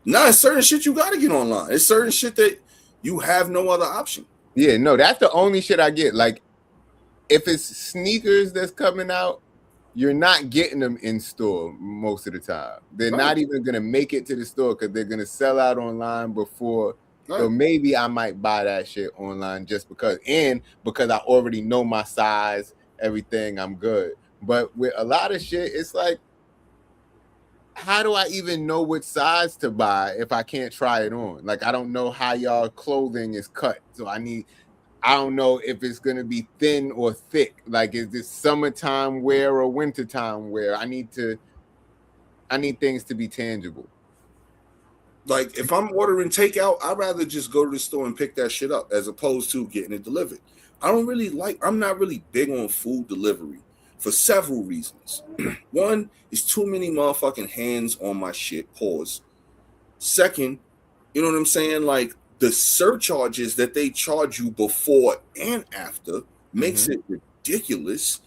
Nah, it's certain shit you gotta get online. It's certain shit that you have no other option. Yeah, no, that's the only shit I get. Like, if it's sneakers that's coming out, you're not getting them in store most of the time. They're not even gonna make it to the store because they're gonna sell out online before. Right. So maybe I might buy that shit online just because I already know my size, everything, I'm good. But with a lot of shit, it's like, how do I even know what size to buy if I can't try it on? Like, I don't know how y'all clothing is cut. So I don't know if it's going to be thin or thick. Like, is this summertime wear or wintertime wear? I need things to be tangible. Like, if I'm ordering takeout, I'd rather just go to the store and pick that shit up as opposed to getting it delivered. I'm not really big on food delivery for several reasons. One, is too many motherfucking hands on my shit, pause. Second, you know what I'm saying? Like, the surcharges that they charge you before and after makes it ridiculous.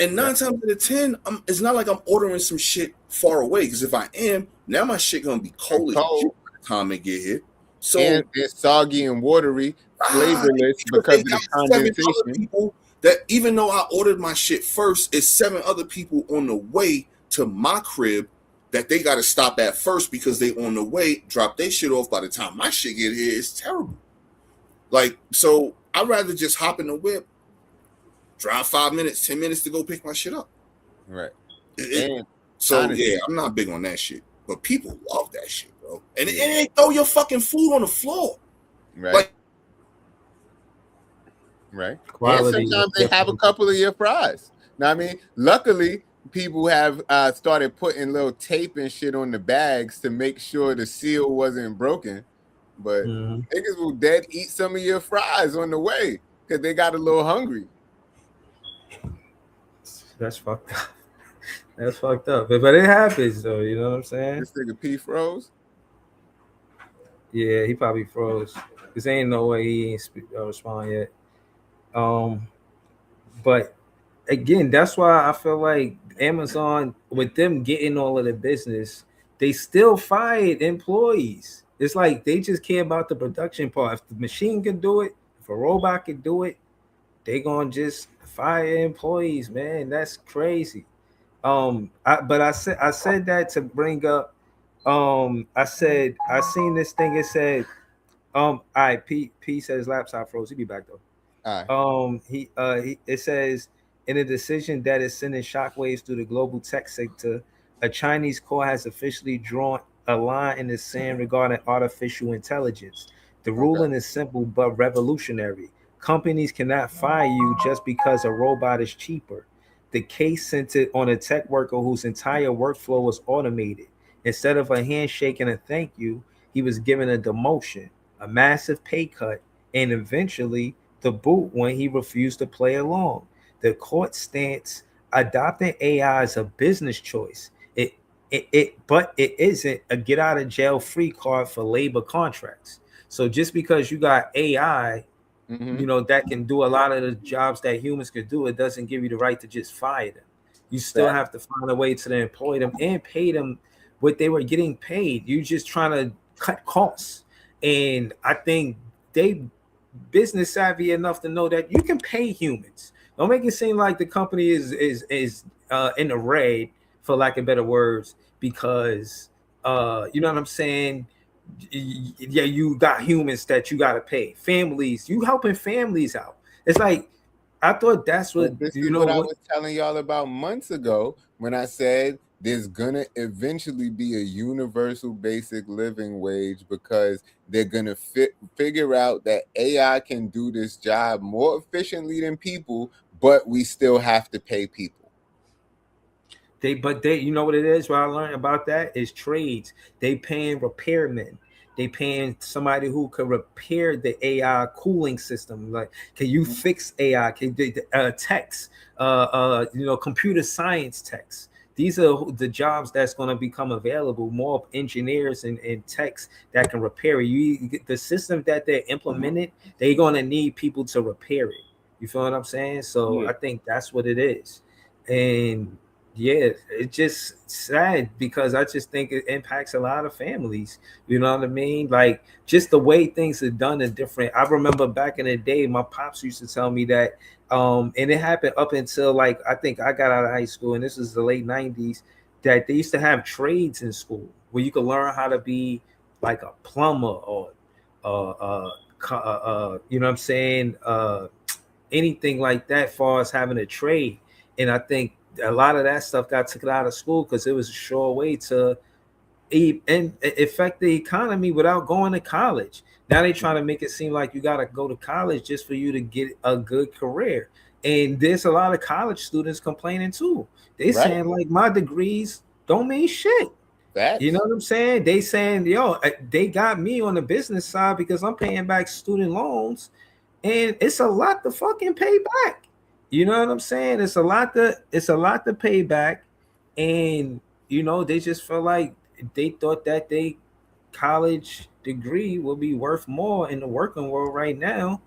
And 9 times out of 10, it's not like I'm ordering some shit far away. Because if I am, now my shit gonna be cold as shit by the time it get here. So, and it's soggy and watery, flavorless because of the condensation. That even though I ordered my shit first, it's 7 other people on the way to my crib that they got to stop at first because they on the way, drop their shit off. By the time my shit get here, it's terrible. Like, so I'd rather just hop in the whip, drive 5 minutes, 10 minutes to go pick my shit up. Right. So honestly, yeah, I'm not big on that shit, but people love that shit, bro. And they throw your fucking food on the floor. Right. Like, right. Quality. And sometimes they have a couple of your fries. Now, I mean, luckily, people have started putting little tape and shit on the bags to make sure the seal wasn't broken. But niggas will dead eat some of your fries on the way because they got a little hungry. That's fucked up. That's fucked up. But it happens, though. You know what I'm saying? This nigga P froze? Yeah, he probably froze. Because ain't no way he ain't respond yet. But again, that's why I feel like Amazon, with them getting all of the business, they still fired employees. It's like they just care about the production part. If the machine can do it, if a robot can do it, they gonna just fire employees, man. That's crazy. I said that to bring up. I said I seen this thing. It said, all right, P said his laptop froze. He'll be back though. All right. It says, in a decision that is sending shockwaves through the global tech sector, a Chinese court has officially drawn a line in the sand regarding artificial intelligence. The ruling is simple but revolutionary. Companies cannot fire you just because a robot is cheaper. The case centered on a tech worker whose entire workflow was automated. Instead of a handshake and a thank you, he was given a demotion, a massive pay cut, and eventually the boot when he refused to play along. The court stance adopting AI as a business choice. But it isn't a get out of jail free card for labor contracts. So just because you got AI, that can do a lot of the jobs that humans could do, it doesn't give you the right to just fire them. You still have to find a way to employ them and pay them what they were getting paid. You just trying to cut costs. And I think they business savvy enough to know that you can pay humans. Don't make it seem like the company is in the red, for lack of better words, because you know what I'm saying? Yeah, you got humans that you got to pay. Families, you helping families out. It's like, I thought that's what this is what I was telling y'all about months ago when I said there's gonna eventually be a universal basic living wage, because they're gonna figure out that AI can do this job more efficiently than people, but we still have to pay people. You know what it is? What I learned about that is trades. They paying repairmen. They paying somebody who could repair the AI cooling system. Like, can you fix AI? Can techs? Computer science techs. These are the jobs that's going to become available. More engineers and techs that can repair it. The system that they're implementing, they're going to need people to repair it. You feel what I'm saying? So I think that's what it is. And yeah, it's just sad because I just think it impacts a lot of families. You know what I mean? Like, just the way things are done is different. I remember back in the day, my pops used to tell me that, and it happened up until, like, I think I got out of high school, and this was the late 90s, that they used to have trades in school where you could learn how to be like a plumber or you know what I'm saying? Anything like that, far as having a trade. And I think a lot of that stuff got taken out of school because it was a sure way to affect the economy without going to college. Now they're trying to make it seem like you got to go to college just for you to get a good career. And there's a lot of college students complaining too. They saying, like, my degrees don't mean shit. You know what I'm saying? They saying, yo, they got me on the business side because I'm paying back student loans, and it's a lot to fucking pay back. You know what I'm saying? It's a lot to pay back. And they just felt like they thought that they college degree will be worth more in the working world right now.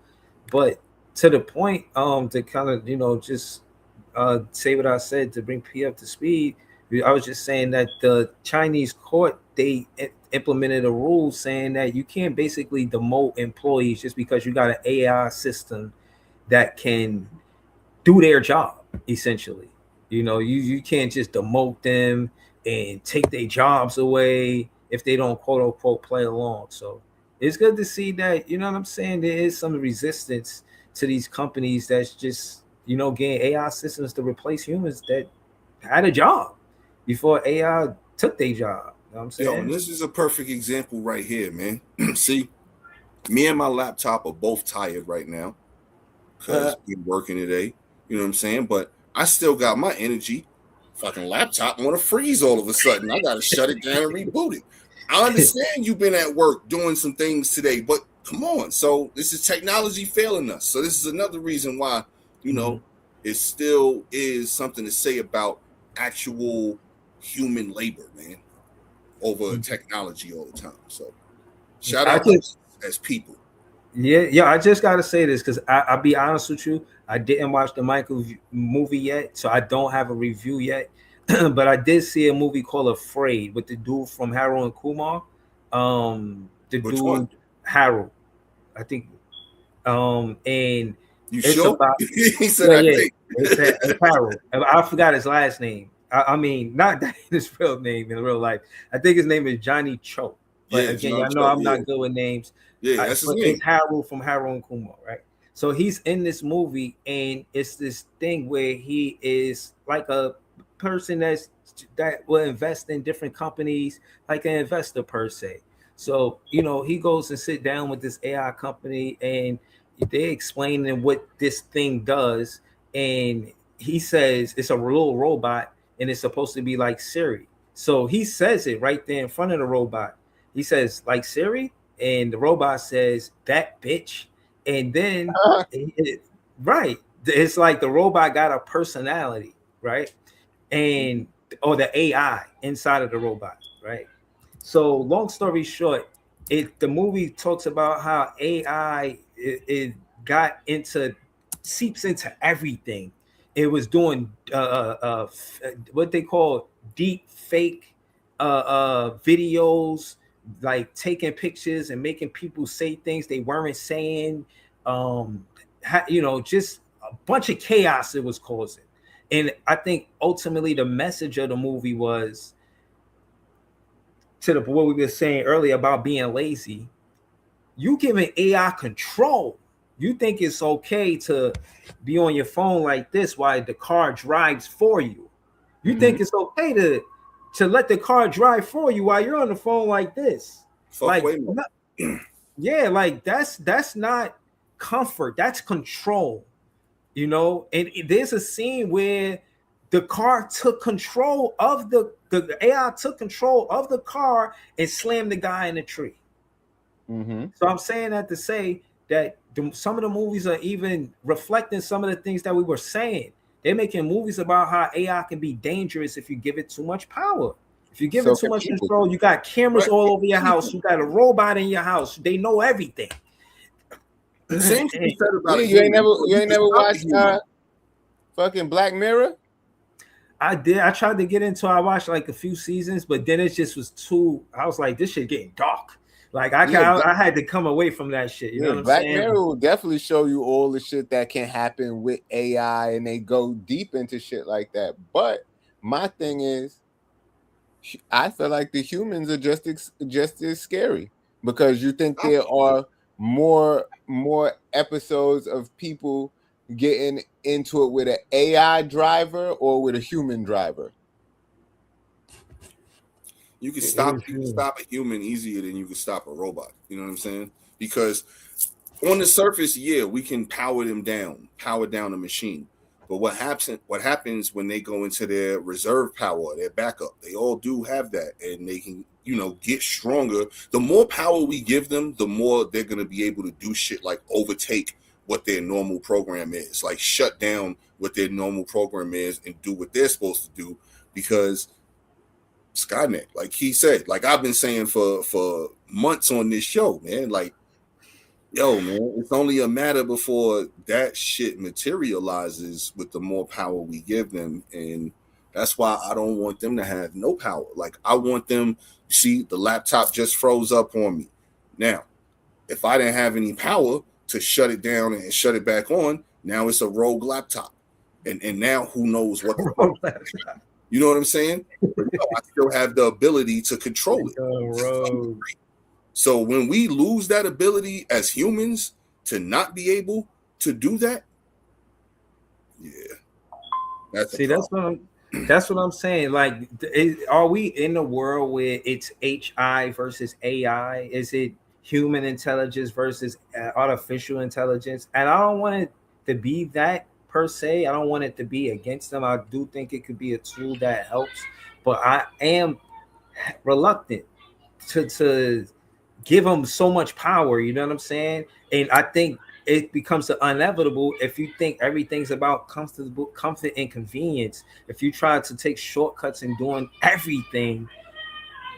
But to the point, to kind of just say what I said to bring P up to speed, I was just saying that the Chinese court, they implemented a rule saying that you can't basically demote employees just because you got an AI system that can do their job. Essentially, you can't just demote them and take their jobs away if they don't quote unquote play along. So it's good to see that, you know what I'm saying, there is some resistance to these companies that's just getting AI systems to replace humans that had a job before AI took their job. You know what I'm saying? Yo, this is a perfect example right here, man. See, me and my laptop are both tired right now because we're working today. You know what I'm saying? But I still got my energy. Fucking laptop want to freeze all of a sudden. I got to shut it down and reboot it. I understand you've been at work doing some things today, but come on. So this is technology failing us. So this is another reason why, it still is something to say about actual human labor, man, over technology all the time. So shout out to us as people. Yeah, I just got to say this because I'll be honest with you. I didn't watch the Michael movie yet, so I don't have a review yet. But I did see a movie called Afraid with the dude from Harold and Kumar. Which dude, Harold, I think. And you it's sure? About, he said, I think. It's Harold. I forgot his last name. I mean, not that his real name in real life. I think his name is Johnny Cho. But again, y'all know I'm not good with names. Yeah, that's his name. It's Harold from Harold and Kumar, right? So he's in this movie, and it's this thing where he is like a person that will invest in different companies, like an investor per se. So he goes and sit down with this AI company, and they're explaining what this thing does, and he says it's a little robot and it's supposed to be like Siri. So he says it right there in front of the robot. He says, like Siri, and the robot says, that bitch. And then, right, it's like the robot got a personality, right? And, or the AI inside of the robot, right? So, long story short, the movie talks about how AI it got into, seeps into everything. It was doing what they call deep fake videos, like taking pictures and making people say things they weren't saying. Just a bunch of chaos it was causing. And I think ultimately the message of the movie was to what we were saying earlier about being lazy. You giving AI control. You think it's okay to be on your phone like this while the car drives for you. You think it's okay to let the car drive for you while you're on the phone like this. Fuck, like, yeah, like that's not comfort. That's control. And there's a scene where the car took control of the AI took control of the car and slammed the guy in the tree. So I'm saying that to say that some of the movies are even reflecting some of the things that we were saying. They're making movies about how AI can be dangerous if you give it too much power. If you give it too much control, you got cameras all over your house. You got a robot in your house. They know everything. Same thing said about you ain't never watched fucking Black Mirror? I did. I tried to get into. I watched like a few seasons, but then it just was too. I was like, this shit getting dark. Like I had to come away from that shit. You know what I'm Black saying? Mirror will definitely show you all the shit that can happen with AI, and they go deep into shit like that. But my thing is, I feel like the humans are just as scary, because you think there are more episodes of people getting into it with an AI driver or with a human driver. You can stop a human easier than you can stop a robot. You know what I'm saying? Because on the surface, yeah, we can power down the machine. But what happens when they go into their reserve power, their backup? They all do have that, and they can, get stronger. The more power we give them, the more they're going to be able to do shit like overtake what their normal program is, like shut down what their normal program is and do what they're supposed to do. Because Skynet, like he said, like I've been saying for months on this show, man, like, yo, man, it's only a matter before that shit materializes with the more power we give them. And that's why I don't want them to have no power. Like I want them, see, the laptop just froze up on me. Now, if I didn't have any power to shut it down and shut it back on, now it's a rogue laptop. And now who knows what you know what I'm saying? But I still have the ability to control it. So when we lose that ability as humans to not be able to do that, yeah, that's what I'm saying. Like, are we in a world where it's HI versus AI? Is it human intelligence versus artificial intelligence? And I don't want it to be that per se. I don't want it to be against them. I do think it could be a tool that helps, but I am reluctant to give them so much power. You know what I'm saying? And I think it becomes inevitable if you think everything's about comfort and convenience. If you try to take shortcuts in doing everything,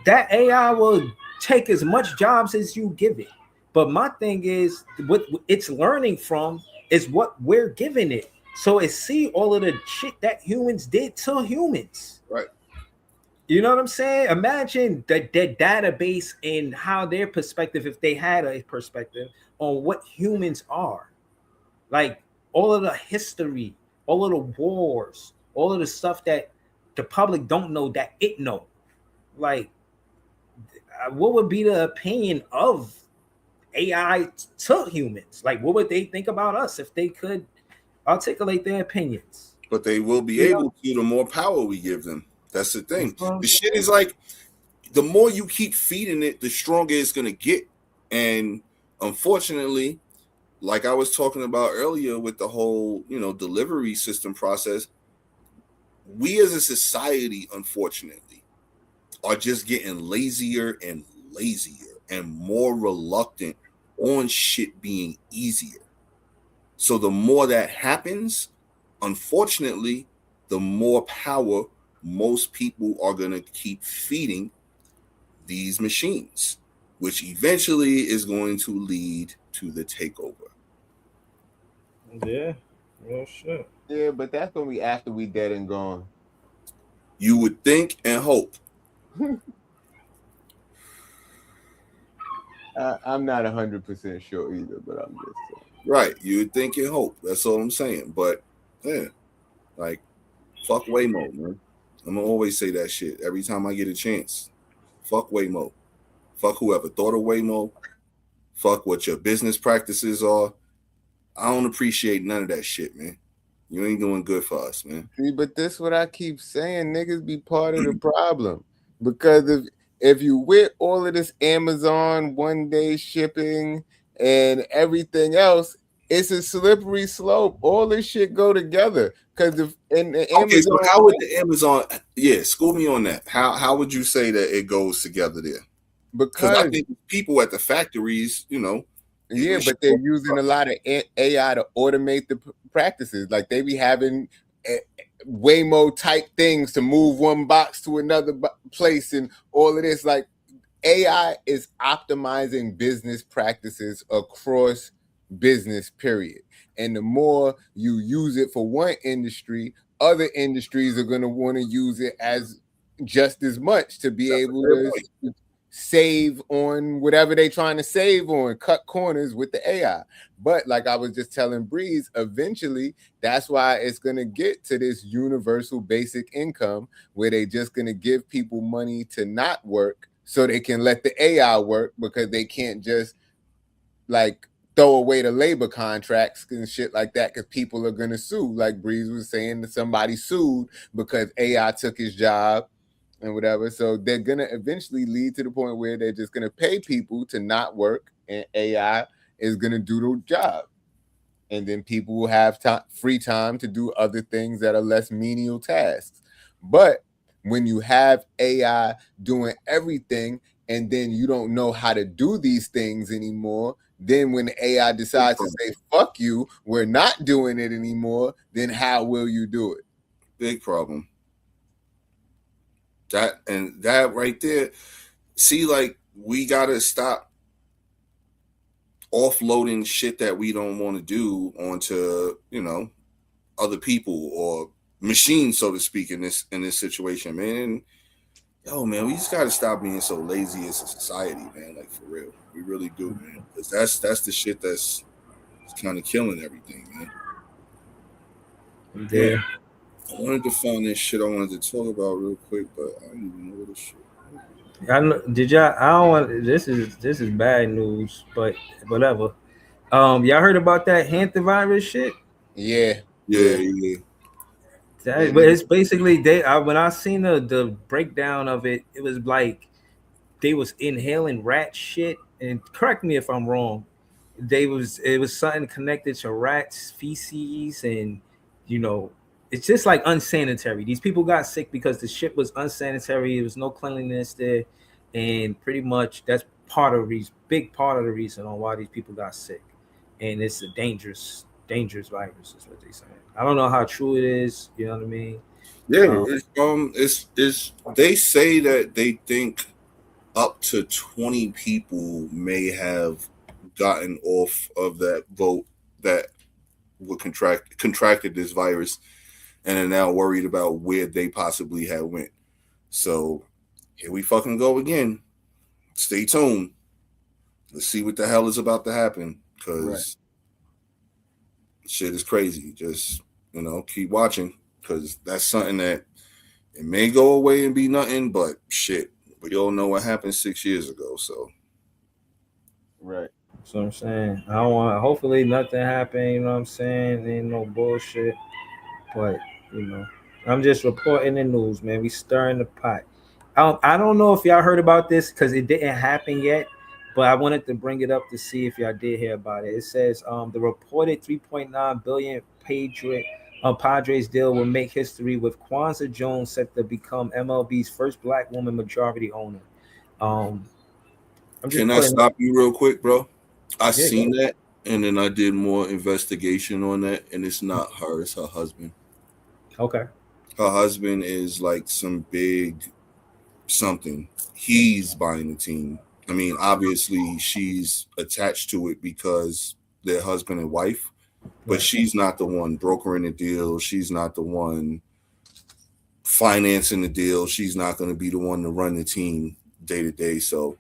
that AI will take as much jobs as you give it. But my thing is, what it's learning from is what we're giving it. So it see all of the shit that humans did to humans. Right. You know what I'm saying? Imagine their database and how their perspective, if they had a perspective on what humans are. Like all of the history, all of the wars, all of the stuff that the public don't know that it know. Like, what would be the opinion of AI to humans? Like, what would they think about us if they could articulate their opinions? But they will be able to, the more power we give them. That's the thing. The shit is like, the more you keep feeding it, the stronger it's going to get. And unfortunately, like I was talking about earlier with the whole, delivery system process, we as a society, unfortunately, are just getting lazier and lazier and more reluctant on shit being easier. So the more that happens, unfortunately, the more power most people are going to keep feeding these machines, which eventually is going to lead to the takeover. Yeah, real shit. Yeah, but that's gonna be after we dead and gone. You would think and hope. I'm not 100% sure either, but I'm just saying. Right, you would think and hope. That's all I'm saying. But yeah, like fuck Waymo, man. I'm gonna always say that shit every time I get a chance. Fuck Waymo. Fuck whoever thought of Waymo. Fuck what your business practices are. I don't appreciate none of that shit, man. You ain't doing good for us, man. See, but this what I keep saying. Niggas be part of the problem. Because if you with all of this Amazon 1-day shipping and everything else, it's a slippery slope. All this shit go together. Because if in the Amazon, okay, so how would the Amazon? Yeah, school me on that. How would you say that it goes together there? Because I think people at the factories, yeah, but they're using a lot of AI to automate the practices. Like they be having Waymo type things to move one box to another place and all of this. Like AI is optimizing business practices across business, period. And the more you use it for one industry, other industries are going to want to use it as just as much to be able to save on whatever they trying to save on, cut corners with the AI. But like I was just telling Breeze, eventually that's why it's going to get to this universal basic income where they just going to give people money to not work so they can let the AI work, because they can't just like throw away the labor contracts and shit like that, because people are going to sue. Like Breeze was saying, that somebody sued because AI took his job and whatever. So they're going to eventually lead to the point where they're just going to pay people to not work, and AI is going to do the job. And then people will have free time to do other things that are less menial tasks. But when you have AI doing everything and then you don't know how to do these things anymore, then when the AI decides to say, fuck you, we're not doing it anymore, then how will you do it? Big problem. That right there, see, like, we gotta stop offloading shit that we don't want to do onto, other people or machines, so to speak, in this situation, man. Yo, man, we just gotta stop being so lazy as a society, man. Like, for real, we really do, man. Because that's the shit that's kind of killing everything, man. Yeah. I wanted to find this shit I wanted to talk about real quick, but I don't even know what this shit. I know, I don't want. This is bad news, but whatever. Y'all heard about that hantavirus shit? Yeah. But it's basically when I seen the breakdown of it, it was like they was inhaling rat shit. And correct me if I'm wrong. It was something connected to rats feces, and it's just like unsanitary. These people got sick because the shit was unsanitary. There was no cleanliness there, and pretty much that's big part of the reason on why these people got sick. And it's a dangerous virus, is what they say. I don't know how true it is. You know what I mean? Yeah, it's they say that they think up to 20 people may have gotten off of that boat that were contracted this virus, and are now worried about where they possibly have went. So here we fucking go again. Stay tuned. Let's see what the hell is about to happen, because shit is crazy. Just, keep watching, because that's something that it may go away and be nothing, but shit, we all know what happened 6 years ago. So right. That's what I'm saying. I don't want. Hopefully nothing happened. You know what I'm saying? Ain't no bullshit. But I'm just reporting the news, man. We stirring the pot. I don't know if y'all heard about this, because it didn't happen yet. but I wanted to bring it up to see if y'all did hear about it. It says the reported 3.9 billion Padres deal will make history, with Kwanzaa Jones set to become MLB's first black woman majority owner. I'm just Can I putting stop you real quick, bro? I Yeah, seen that, and then I did more investigation on that, and it's not her, it's her husband. okay. Her husband is like some big something. He's buying the team. I mean, obviously she's attached to it because they're husband and wife, but Right. she's not the one brokering the deal. She's not the one financing the deal. She's not going to be the one to run the team day to day. So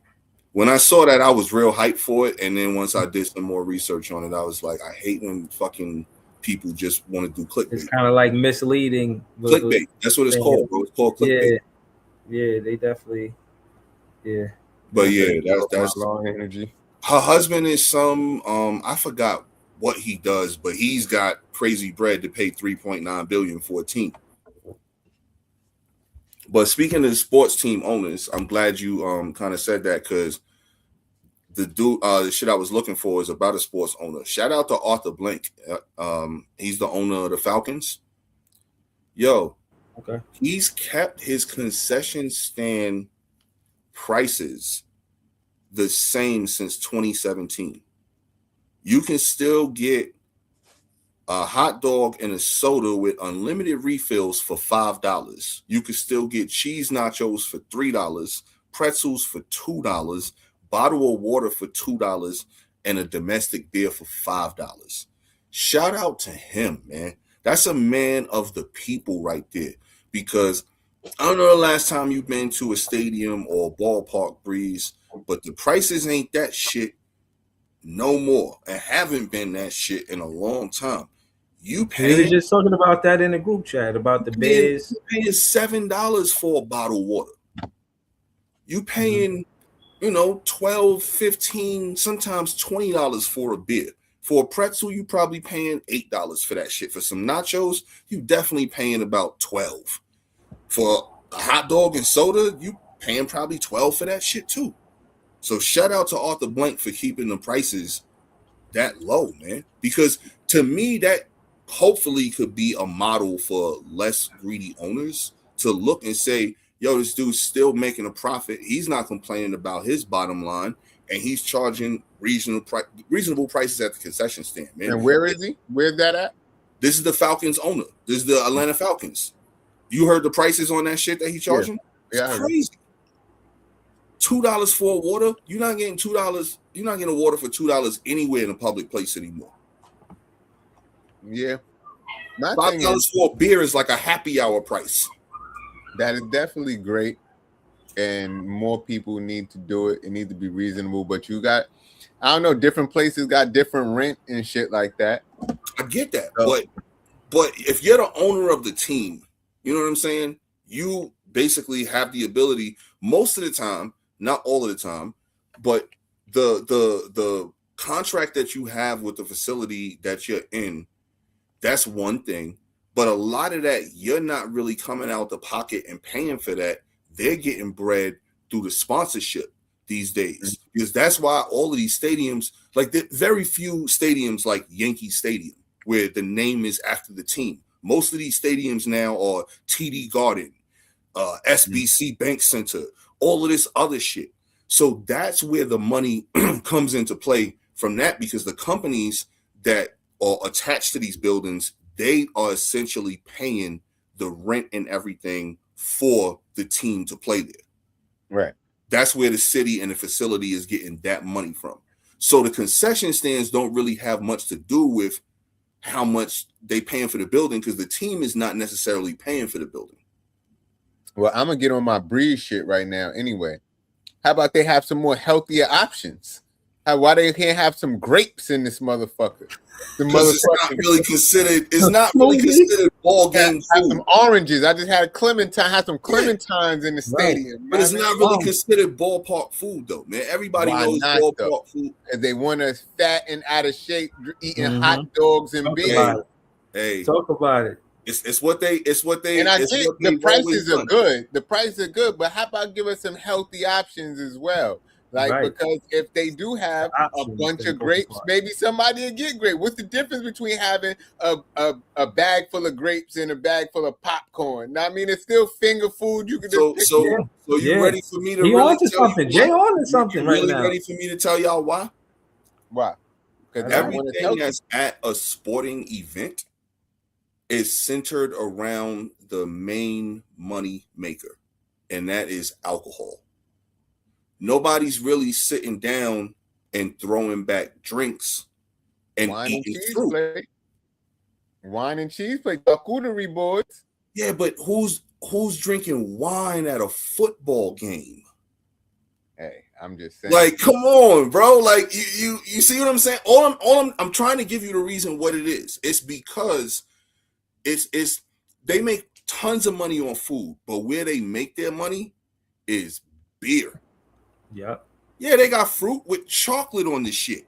when I saw that, I was real hyped for it. And then once I did some more research on it, I was like, I hate when fucking people just want to do It's clickbait. kind of like misleading. Clickbait. That's what it's Yeah. called, bro. It's called clickbait. Yeah, they definitely. Yeah. But yeah, that's long energy. her husband is some I forgot what he does, but he's got crazy bread to pay 3.9 billion for a team. But speaking of the sports team owners, I'm glad you kind of said that, because the shit I was looking for is about a sports owner. Shout out to Arthur Blank. He's the owner of the Falcons. Yo, Okay. he's kept his concession stand prices the same since 2017. You can still get a hot dog and a soda with unlimited refills for $5. You can still get cheese nachos for $3, pretzels for $2, bottle of water for $2, and a domestic beer for $5. Shout out to him, man. That's a man of the people right there. Because I don't know the last time you've been to a stadium or a ballpark, Breeze, but the prices ain't that shit no more, and haven't been that shit in a long time. You We pay were just talking about that in the group chat about the Bears. paying $7 for a bottle of water. You paying, $12, $15, sometimes $20 for a beer. For a pretzel, you probably paying $8 for that shit. For some nachos, you definitely paying about $12. For a hot dog and soda, you paying probably $12 for that shit too. So shout out to Arthur Blank for keeping the prices that low, man. Because to me, that hopefully could be a model for less greedy owners to look and say, yo, this dude's still making a profit. He's not complaining about his bottom line, and he's charging reasonable prices at the concession stand, man. And where is he? Where's that at? This is the Falcons owner. This is the Atlanta Falcons. You heard the prices on that shit that he charging? Yeah, I It's heard. crazy. $2 for a water. You're not getting $2. You're not getting a water for $2 anywhere in a public place anymore. Yeah. My $5 thing is, for a beer is like a happy hour price. that is definitely great, and more people need to do it. It needs to be reasonable, but you got, I don't know, different places got different rent and shit like that. I get that, Oh. but if you're the owner of the team, you know what I'm saying? You basically have the ability most of the time, not all of the time, but the contract that you have with the facility that you're in, that's one thing. But a lot of that, you're not really coming out the pocket and paying for that. They're getting bread through the sponsorship these days, because that's why all of these stadiums, like very few stadiums like Yankee Stadium, where the name is after the team. Most of these stadiums now are TD Garden, SBC Bank Center, all of this other shit. So that's where the money comes into play from that, because the companies that are attached to these buildings, they are essentially paying the rent and everything for the team to play there. Right. That's where the city and the facility is getting that money from. So the concession stands don't really have much to do with how much they paying for the building, because the team is not necessarily paying for the building. Well, I'm gonna get on my Breeze shit right now anyway. How about they have some more healthier options? Why they can't have some grapes in this motherfucker? The Because it's not really considered. It's not really considered ball game have food. some oranges. I just had clementine. Had some clementines in the stadium. But it's man. not really considered ballpark food, though, man. Everybody Why knows not, ballpark though? food. And they want us fat and out of shape, eating Mhm. hot dogs and Talk beer. about it. Hey, Talk about it. it's what they. And I it's get what the they've prices always are done. good. The prices are good, but how about give us some healthy options as well? Like, Right. because if they do have The a options bunch is the of grapes, important part. maybe somebody will get grape. What's the difference between having a bag full of grapes and a bag full of popcorn? I mean, it's still finger food. You can just So pick so Yeah. so you Yeah. ready for me to He really on to tell you something. why? Jay on to something You right really now. ready for me to tell y'all why? why? Because That's everyone is Everything healthy. that's at a sporting event is centered around the main money maker, and that is alcohol. Nobody's really sitting down and throwing back drinks and Wine and eating cheese fruit. plate. Wine and cheese plate. Charcuterie boards. Yeah, but who's drinking wine at a football game? Hey, I'm just saying. Like, come on, bro. Like, you see what I'm saying? I'm trying to give you the reason what it is. It's because it's they make tons of money on food, but where they make their money is beer. Yep. Yeah, they got fruit with chocolate on this shit.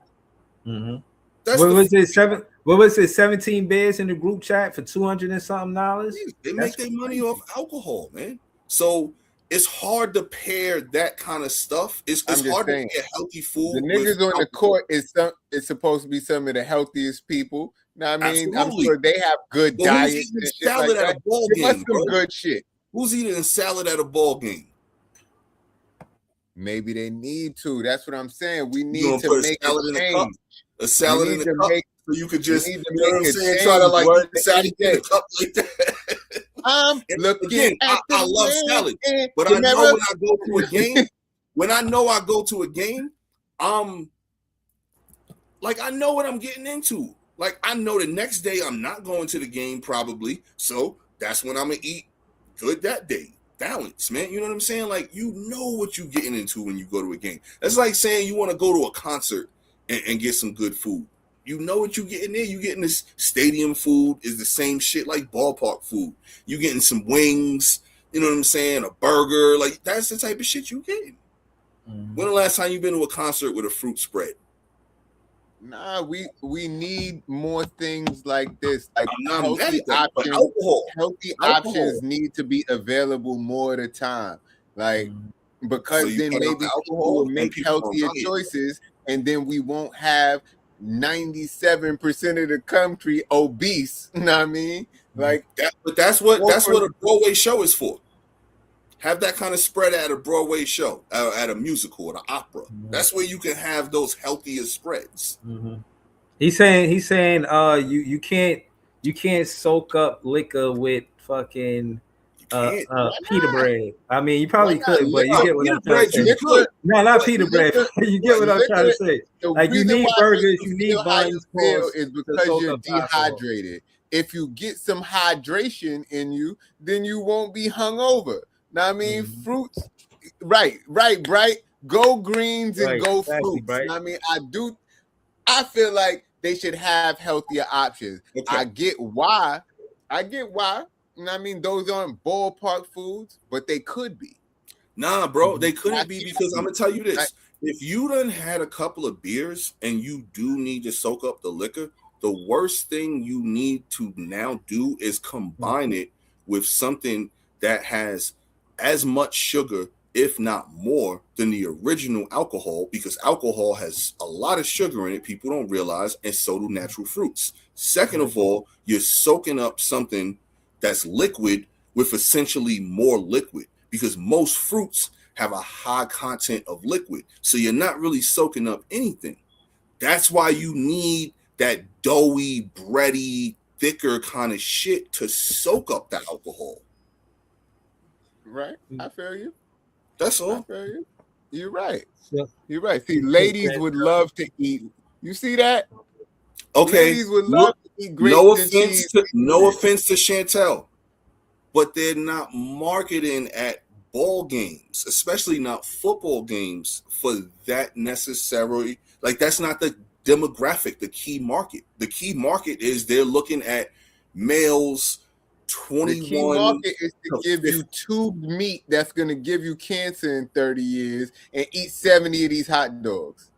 Mm-hmm. That's What the was it? What was it? 17 beers in the group chat for $200 and something dollars. They make their money off alcohol, man. So it's hard to pair that kind of stuff. It's I'm just hard saying, to get healthy food. the with niggas on the alcohol. court is supposed to be some of the healthiest people. Now, I mean, I'm Absolutely. sure they have good But who's diets eating and shit salad like at that. a ball Give us game, some bro? good shit. Who's eating salad at a ball game? Maybe they need to. That's what I'm saying. We You need gonna to put a make salad a in a cup? change. A salad We in need a to cup, make. so you could We just, need to you know what I'm make a saying? Try to change. like Word eat the salad to in a cup like that. I'm And looking again, at the I love man salad, in but the I know mirror. when I go to a game, when I know I go to a game, like I know what I'm getting into. Like I know the next day I'm not going to the game probably, so that's when I'm gonna eat good that day. Balance, man. You know what I'm saying? Like you know what you're getting into when you go to a game. That's like saying you want to go to a concert and get some good food. You know what you're getting there. You getting this stadium food is the same shit like ballpark food. You getting some wings. You know what I'm saying? A burger. Like that's the type of shit you getting. Mm-hmm. When the last time you been to a concert with a fruit spread? Nah, we need more things like this. Like I'm not mad healthy at that, but options. alcohol. Healthy Alcohol. options need to be available more of the time. Like because So you then cut out maybe the people alcohol will and make people won't healthier buy it. choices, and then we won't have 97% of the country obese. You know what I mean? Like But that's what a Broadway show is for. Have that kind of spread at a Broadway show, at a musical, at an opera. Mm-hmm. That's where you can have those healthier spreads. Mm-hmm. He's saying you can't soak up liquor with fucking pita bread. I mean, you probably could, but you get what I'm trying to say. Good. No, not pita bread. You get what I'm trying to say. The Like you reason need why burgers, you you need feel how you buns, feel pause, is to because soak you're up alcohol. dehydrated. If you get some hydration in you, then you won't be hungover. Now, I mean, fruits, right, bright. Go greens and Right, go exactly, fruits. Bright. I mean, I feel like they should have healthier options. Okay. I get why. You know what I mean, those aren't ballpark foods, but they could be. Nah, bro, they couldn't be because I'm gonna tell you this: if you done had a couple of beers and you do need to soak up the liquor, the worst thing you need to now do is combine it with something that has as much sugar, if not more, than the original alcohol, because alcohol has a lot of sugar in it. People don't realize, and so do natural fruits. Second of all, you're soaking up something that's liquid with essentially more liquid, because most fruits have a high content of liquid. So you're not really soaking up anything. That's why you need that doughy, bready, thicker kind of shit to soak up the alcohol. Right? I feel you. That's I all. feel you. You're right. Yeah. You're right. See, ladies would love to eat. You see that? Okay. Ladies would love to eat grapes No and offense cheese. no offense to Chantel, but they're not marketing at ball games, especially not football games, for that necessarily. Like that's not the demographic, the key market. The key market is they're looking at males 21. The key market is to to give 50. you tube meat that's going to give you cancer in 30 years and eat 70 of these hot dogs.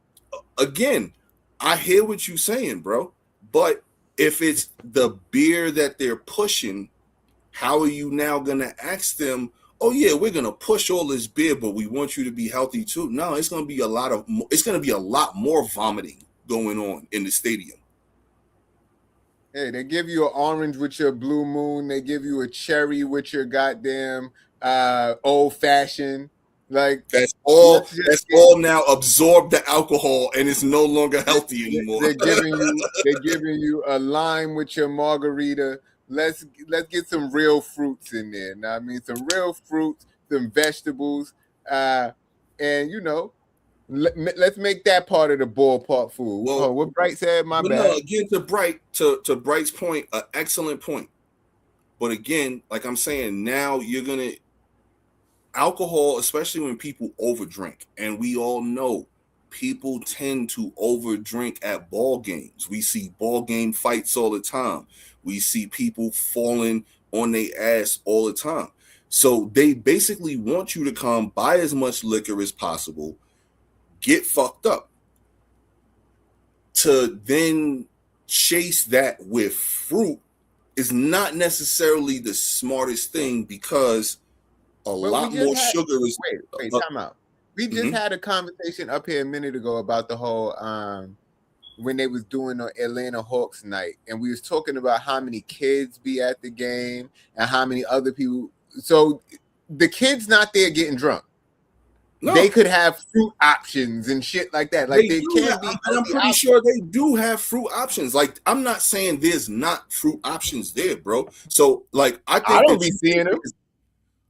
Again, I hear what you're saying, bro. But if it's the beer that they're pushing, how are you now going to ask them, oh yeah, we're gonna push all this beer, but we want you to be healthy too. No, it's gonna be a lot more vomiting going on in the stadium. Hey, they give you an orange with your Blue Moon. They give you a cherry with your goddamn old fashioned. Like that's all now absorbed the alcohol and it's no longer healthy anymore. They're giving you a lime with your margarita. Let's get some real fruits in there. Now, I mean, some real fruits, some vegetables, and let's make that part of the ballpark food. Well, what Bright said, my bad. No, again, to Bright's point, an excellent point. But again, like I'm saying, now you're gonna alcohol, especially when people overdrink, and we all know people tend to overdrink at ball games. We see ball game fights all the time. We see people falling on their ass all the time. So they basically want you to come buy as much liquor as possible, get fucked up, to then chase that with fruit is not necessarily the smartest thing, because a lot more sugar is. Wait, time out. We just had a conversation up here a minute ago about the whole when they was doing the Atlanta Hawks night, and we was talking about how many kids be at the game and how many other people. So the kids not there getting drunk. No. They could have fruit options and shit like that. Like they can't be. I'm pretty sure they do have fruit options. Like, I'm not saying there's not fruit options there, bro. So like I don't be seeing them.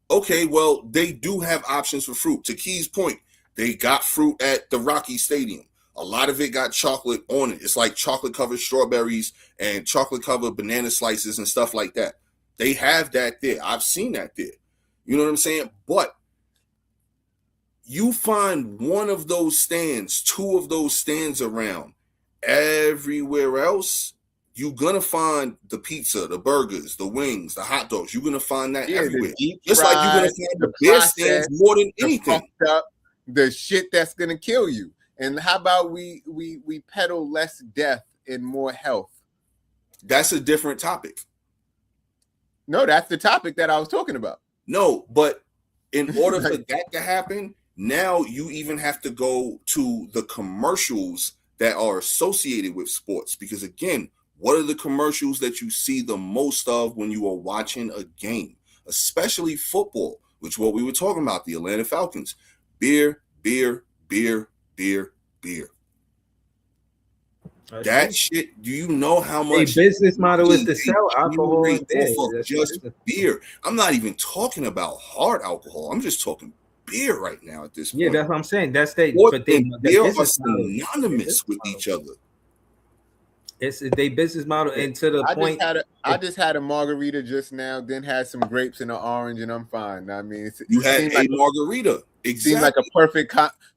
Okay, well, they do have options for fruit. To Key's point, they got fruit at the Rocky Stadium. A lot of it got chocolate on it. It's like chocolate-covered strawberries and chocolate-covered banana slices and stuff like that. They have that there. I've seen that there. You know what I'm saying? But you find one of those stands, two of those stands around. Everywhere else, you're going to find the pizza, the burgers, the wings, the hot dogs. You're going to find that everywhere. Just like you're going to find the beer stands more than anything. The shit that's going to kill you. And how about we peddle less death and more health? That's a different topic. No, that's the topic that I was talking about. No, but in order for that to happen, now you even have to go to the commercials that are associated with sports. Because again, what are the commercials that you see the most of when you are watching a game, especially football, which what we were talking about, the Atlanta Falcons? Beer, beer, beer, beer, beer. That shit, do you know how much business model is to sell alcohol of just beer? I'm not even talking about hard alcohol. I'm just talking beer right now at this point. Yeah, that's what I'm saying. That's they are synonymous with each other. It's their business model, and to the point. I just had a margarita just now, then had some grapes and an orange, and I'm fine. I mean, you had a margarita. Exactly.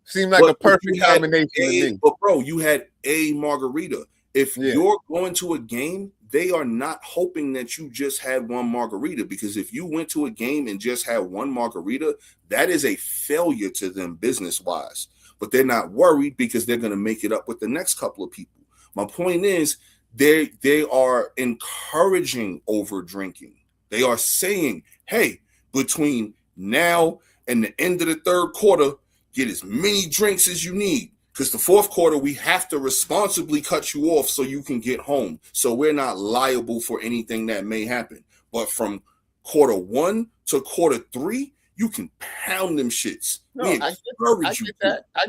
Seemed like a perfect combination to me. But bro, you had a margarita. If you're going to a game, they are not hoping that you just had one margarita, because if you went to a game and just had one margarita, that is a failure to them business-wise. But they're not worried because they're going to make it up with the next couple of people. My point is, they are encouraging over drinking. They are saying, hey, between now and the end of the third quarter, get as many drinks as you need. Because the fourth quarter, we have to responsibly cut you off so you can get home. So we're not liable for anything that may happen. But from quarter 1 to quarter 3, you can pound them shits. No, I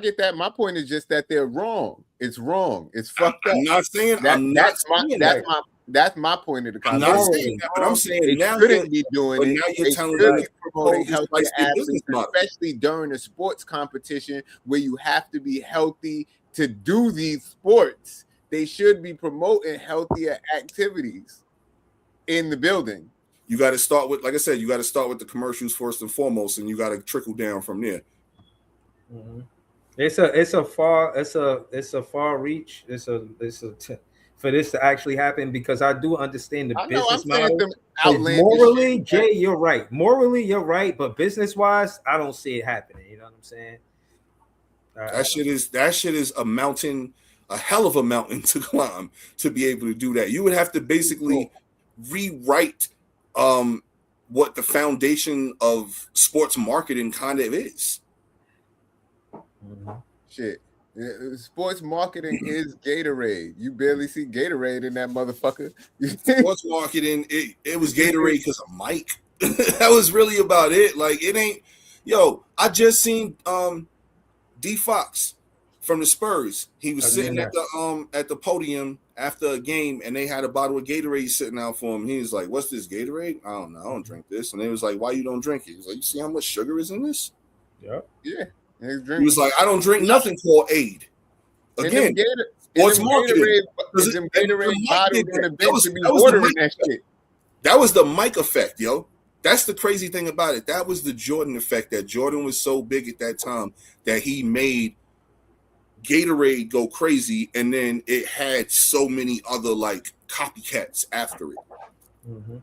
get that. My point is just that they're wrong. It's wrong. It's fucked up. I'm not saying that's my point of the conversation. I'm not saying that, but I'm saying they now shouldn't be doing it. Now you're telling me promoting healthy athletes, especially during a sports competition where you have to be healthy to do these sports. They should be promoting healthier activities in the building. You got to start with, like I said, you got to start with the commercials first and foremost, and you got to trickle down from there. Mm-hmm. It's a far reach. For this to actually happen, because I do understand the business model. Morally, Jay, you're right. Morally, you're right, but business wise, I don't see it happening. You know what I'm saying? That shit is a mountain, a hell of a mountain to climb to be able to do that. You would have to basically rewrite what the foundation of sports marketing kind of is. Shit. Sports marketing is Gatorade. You barely see Gatorade in that motherfucker. Sports marketing, it was Gatorade because of Mike. That was really about it. Like, it ain't. Yo, I just seen D Fox from the Spurs. He was sitting at the podium after a game, and they had a bottle of Gatorade sitting out for him. He was like, "What's this Gatorade? I don't know. I don't drink this." And they was like, "Why you don't drink it?" He was like, "You see how much sugar is in this?" Yeah. Yeah. He was like, "I don't drink nothing called Aid." Again, sports marketing. That was the Mike effect, yo. That's the crazy thing about it. That was the Jordan effect. That Jordan was so big at that time that he made Gatorade go crazy, and then it had so many other like copycats after it. Mm-hmm.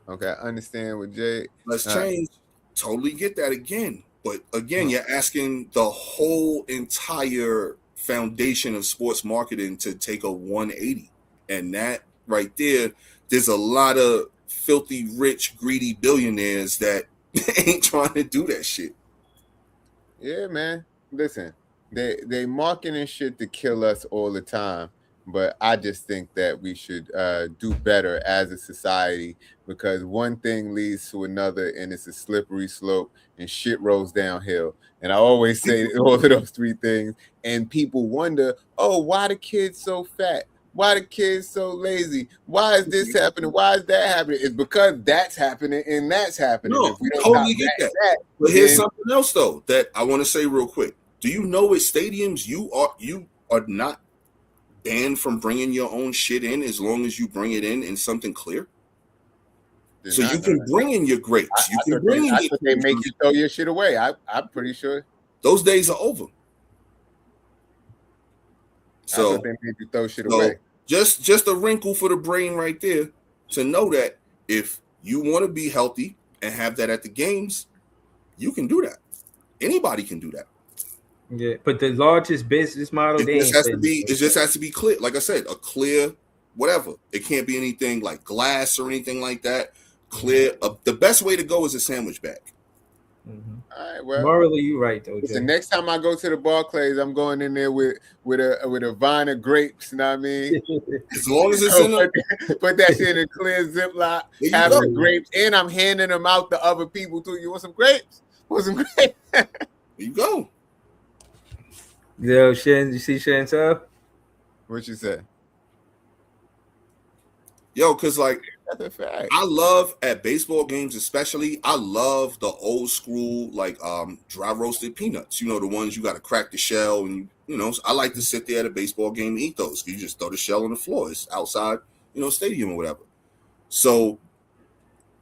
Okay, I understand what Jay. Let's change. Totally get that again. But again, you're asking the whole entire foundation of sports marketing to take a 180. And that right there, there's a lot of filthy, rich, greedy billionaires that ain't trying to do that shit. Yeah, man. Listen, they marketing shit to kill us all the time. But I just think that we should do better as a society, because one thing leads to another, and it's a slippery slope, and shit rolls downhill. And I always say all of those three things, and people wonder, oh, why the kids so fat? Why the kids so lazy? Why is this happening? Why is that happening? It's because that's happening and that's happening. No, if we don't totally get that. But here's something else though that I want to say real quick. Do you know at stadiums you are not banned from bringing your own shit in as long as you bring it in something clear? So you can bring in your grapes. You can bring in. They make you throw your shit away. I'm pretty sure those days are over. So they made you throw shit away. Just a wrinkle for the brain right there to know that if you want to be healthy and have that at the games, you can do that. Anybody can do that. Yeah, but the largest business model, it just has to be clear. Like I said, a clear whatever. It can't be anything like glass or anything like that. Clear. The best way to go is a sandwich bag. Mm-hmm. All right, well, morally, you right though. The next time I go to the Barclays, I'm going in there with a vine of grapes. You know what I mean? As long as it's put that shit in a clear Ziploc, have the grapes, and I'm handing them out to other people too. You want some grapes? Want some grapes? There you go. Yo, Shen, you see Chantel? What you say? Yo, cause like that's a fact. I love at baseball games, especially. I love the old school like dry roasted peanuts. You know, the ones you got to crack the shell, and you know. I like to sit there at a baseball game and eat those. You just throw the shell on the floor. It's outside, stadium or whatever. So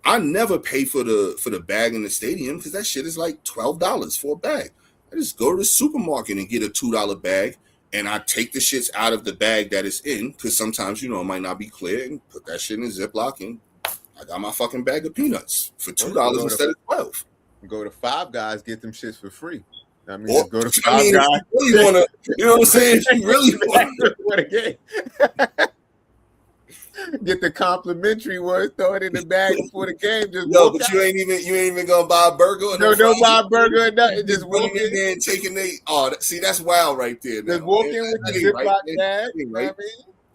I never pay for the bag in the stadium because that shit is like $12 for a bag. I just go to the supermarket and get a $2 bag, and I take the shits out of the bag that it's in because sometimes, it might not be clear, and put that shit in a Ziploc, and I got my fucking bag of peanuts for $2 instead of $12. Go to Five Guys, get them shits for free. I mean, go to Five Guys. You really want to, you know what I'm saying? You really want to get. Get the complimentary ones, throw it in the bag before the game. Just but you ain't even gonna buy a burger. Don't buy a burger or nothing. Just walk in there and taking see, that's wild right there. Just walk in with the Ziploc bag. Right?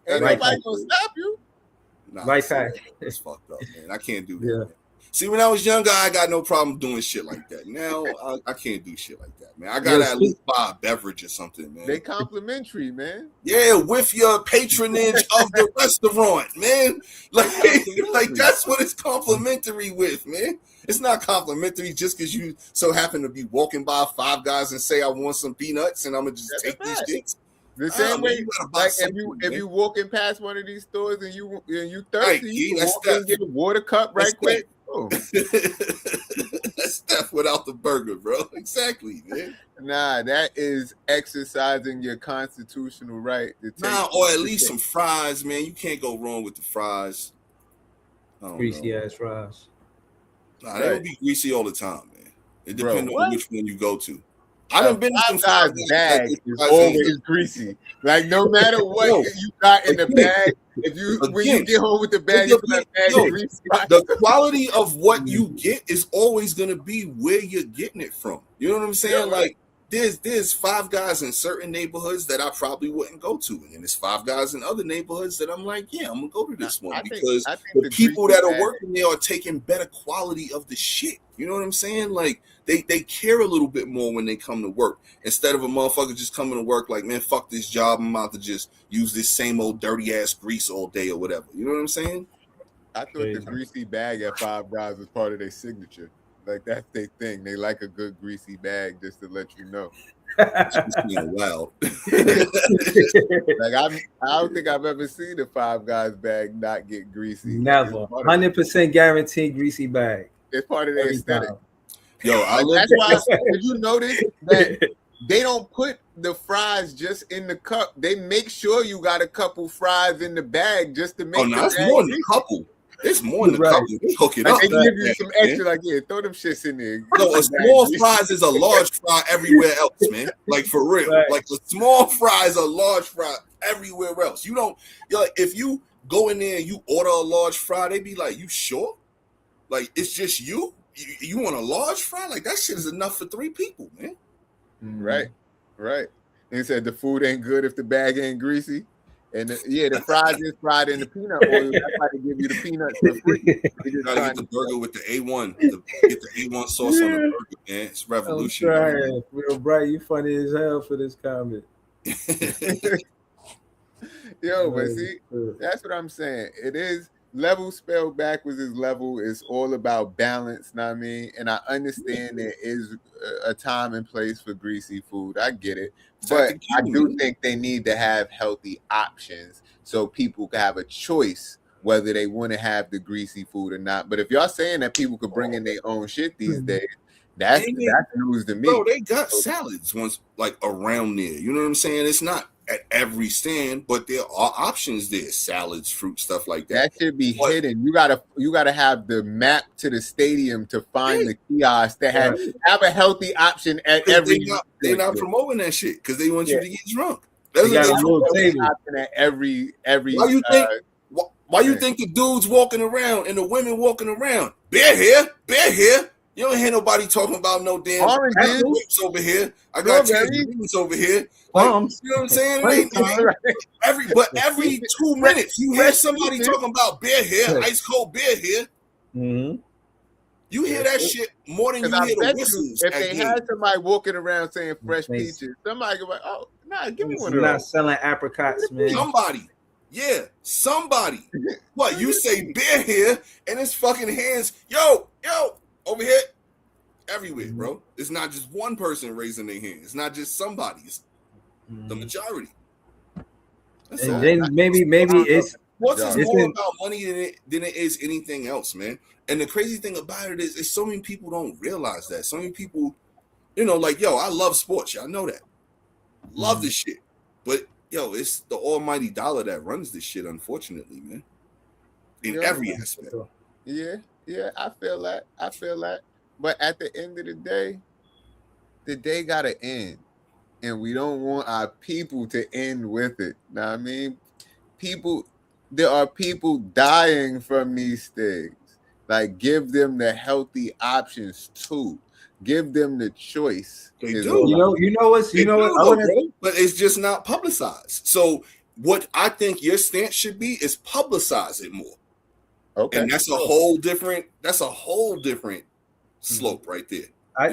Ain't nobody gonna stop you. Life hack. It's fucked up, man. I can't do that. Yeah. See, when I was younger, I got no problem doing shit like that. Now I can't do shit like that, man. I gotta at least buy a beverage or something, man. They complimentary, man. Yeah, with your patronage of the restaurant, man. Like that's what it's complimentary with, man. It's not complimentary just because you so happen to be walking by Five Guys and say I want some peanuts and I'm gonna just take these shits. The same way, like if you walking past one of these stores and you thirsty, you walk in and get a water cup right quick. That's stuff without the burger, bro. Exactly, man. Nah, that is exercising your constitutional right to take or at least some fries, man. You can't go wrong with the fries. Greasy ass fries. Nah, they will be greasy all the time, man. It depends on which one you go to. I done been to some Five Guys bag is always greasy. Like no matter what you got in the bag, when you get home with the bag, you put that bag greasy. The quality of what you get is always gonna be where you're getting it from. You know what I'm saying? Yeah, like there's Five Guys in certain neighborhoods that I probably wouldn't go to, and there's Five Guys in other neighborhoods that I'm like, yeah, I'm gonna go to this one because the people that are working there are taking better quality of the shit. You know what I'm saying? Like they care a little bit more when they come to work instead of a motherfucker just coming to work like, man, fuck this job. I'm about to just use this same old dirty ass grease all day or whatever. You know what I'm saying? I thought the greasy bag at Five Guys was part of their signature. Like that's their thing. They like a good greasy bag just to let you know. It's being wild. Like I don't think I've ever seen a Five Guys bag not get greasy. Never. 100% guaranteed greasy bag. It's part of their aesthetic. Yo, that's why did you notice that they don't put the fries just in the cup? They make sure you got a couple fries in the bag just to make. Oh no, it's more than a couple. It's more than a couple. They hook it like up. They give you some extra, like throw them shits in there. No, a small fries is a large fry everywhere else, man. Like for real. Right. Like a small fry is a large fry everywhere else. You don't. Like if you go in there and you order a large fry, they be like, "You sure? Like it's just you? You want a large fry? Like that shit is enough for 3 people, man." Right. They said the food ain't good if the bag ain't greasy. And the fries is fried in the peanut oil. That's why they give you the peanuts for free. You gotta get the burger with the A1. Get the A1 sauce on the burger, man. It's revolutionary. Real Bright, you funny as hell for this comment. Yo, but see, that's what I'm saying. It is level spelled backwards is level. It's all about balance, know what I mean? And I understand there is a time and place for greasy food. I get it. But I do think they need to have healthy options so people can have a choice whether they want to have the greasy food or not. But if y'all saying that people could bring in their own shit these days, that's news to me. Bro, they got salads once like around there. You know what I'm saying? It's not at every stand, but there are options there. Salads, fruit, stuff like that. That should be hidden. You gotta have the map to the stadium to find the kiosk that have a healthy option at every. They're not promoting that shit because they want you to get drunk. That's at every. Why you think the dudes walking around and the women walking around? Beer here. You don't hear nobody talking about no damn oranges over here. I got tangerines over here. Like, you know what I'm saying? Every 2 minutes, you hear somebody talking about beer here, ice cold beer here. Mm-hmm. You hear that shit more than you hear the whistles. If they had somebody walking around saying fresh peaches, somebody could be like, "Oh, nah, give me one of those." Not selling apricots, man. Somebody. What you say beer here and it's fucking hands, yo, over here, everywhere, bro. It's not just one person raising their hand. It's not just somebody. It's the majority. That's and then maybe it's more about money than it is anything else, man. And the crazy thing about it is so many people don't realize that. So many people, like, yo, I love sports. Y'all know that. Love this shit. But yo, it's the almighty dollar that runs this shit, unfortunately, man. In every aspect. Yeah, I feel that. But at the end of the day gotta end. And we don't want our people to end with it. Know what I mean? There are people dying from these things. Like, give them the healthy options too. Give them the choice. They do. You know what? But it's just not publicized. So what I think your stance should be is publicize it more. Okay. And that's a whole different slope right there. I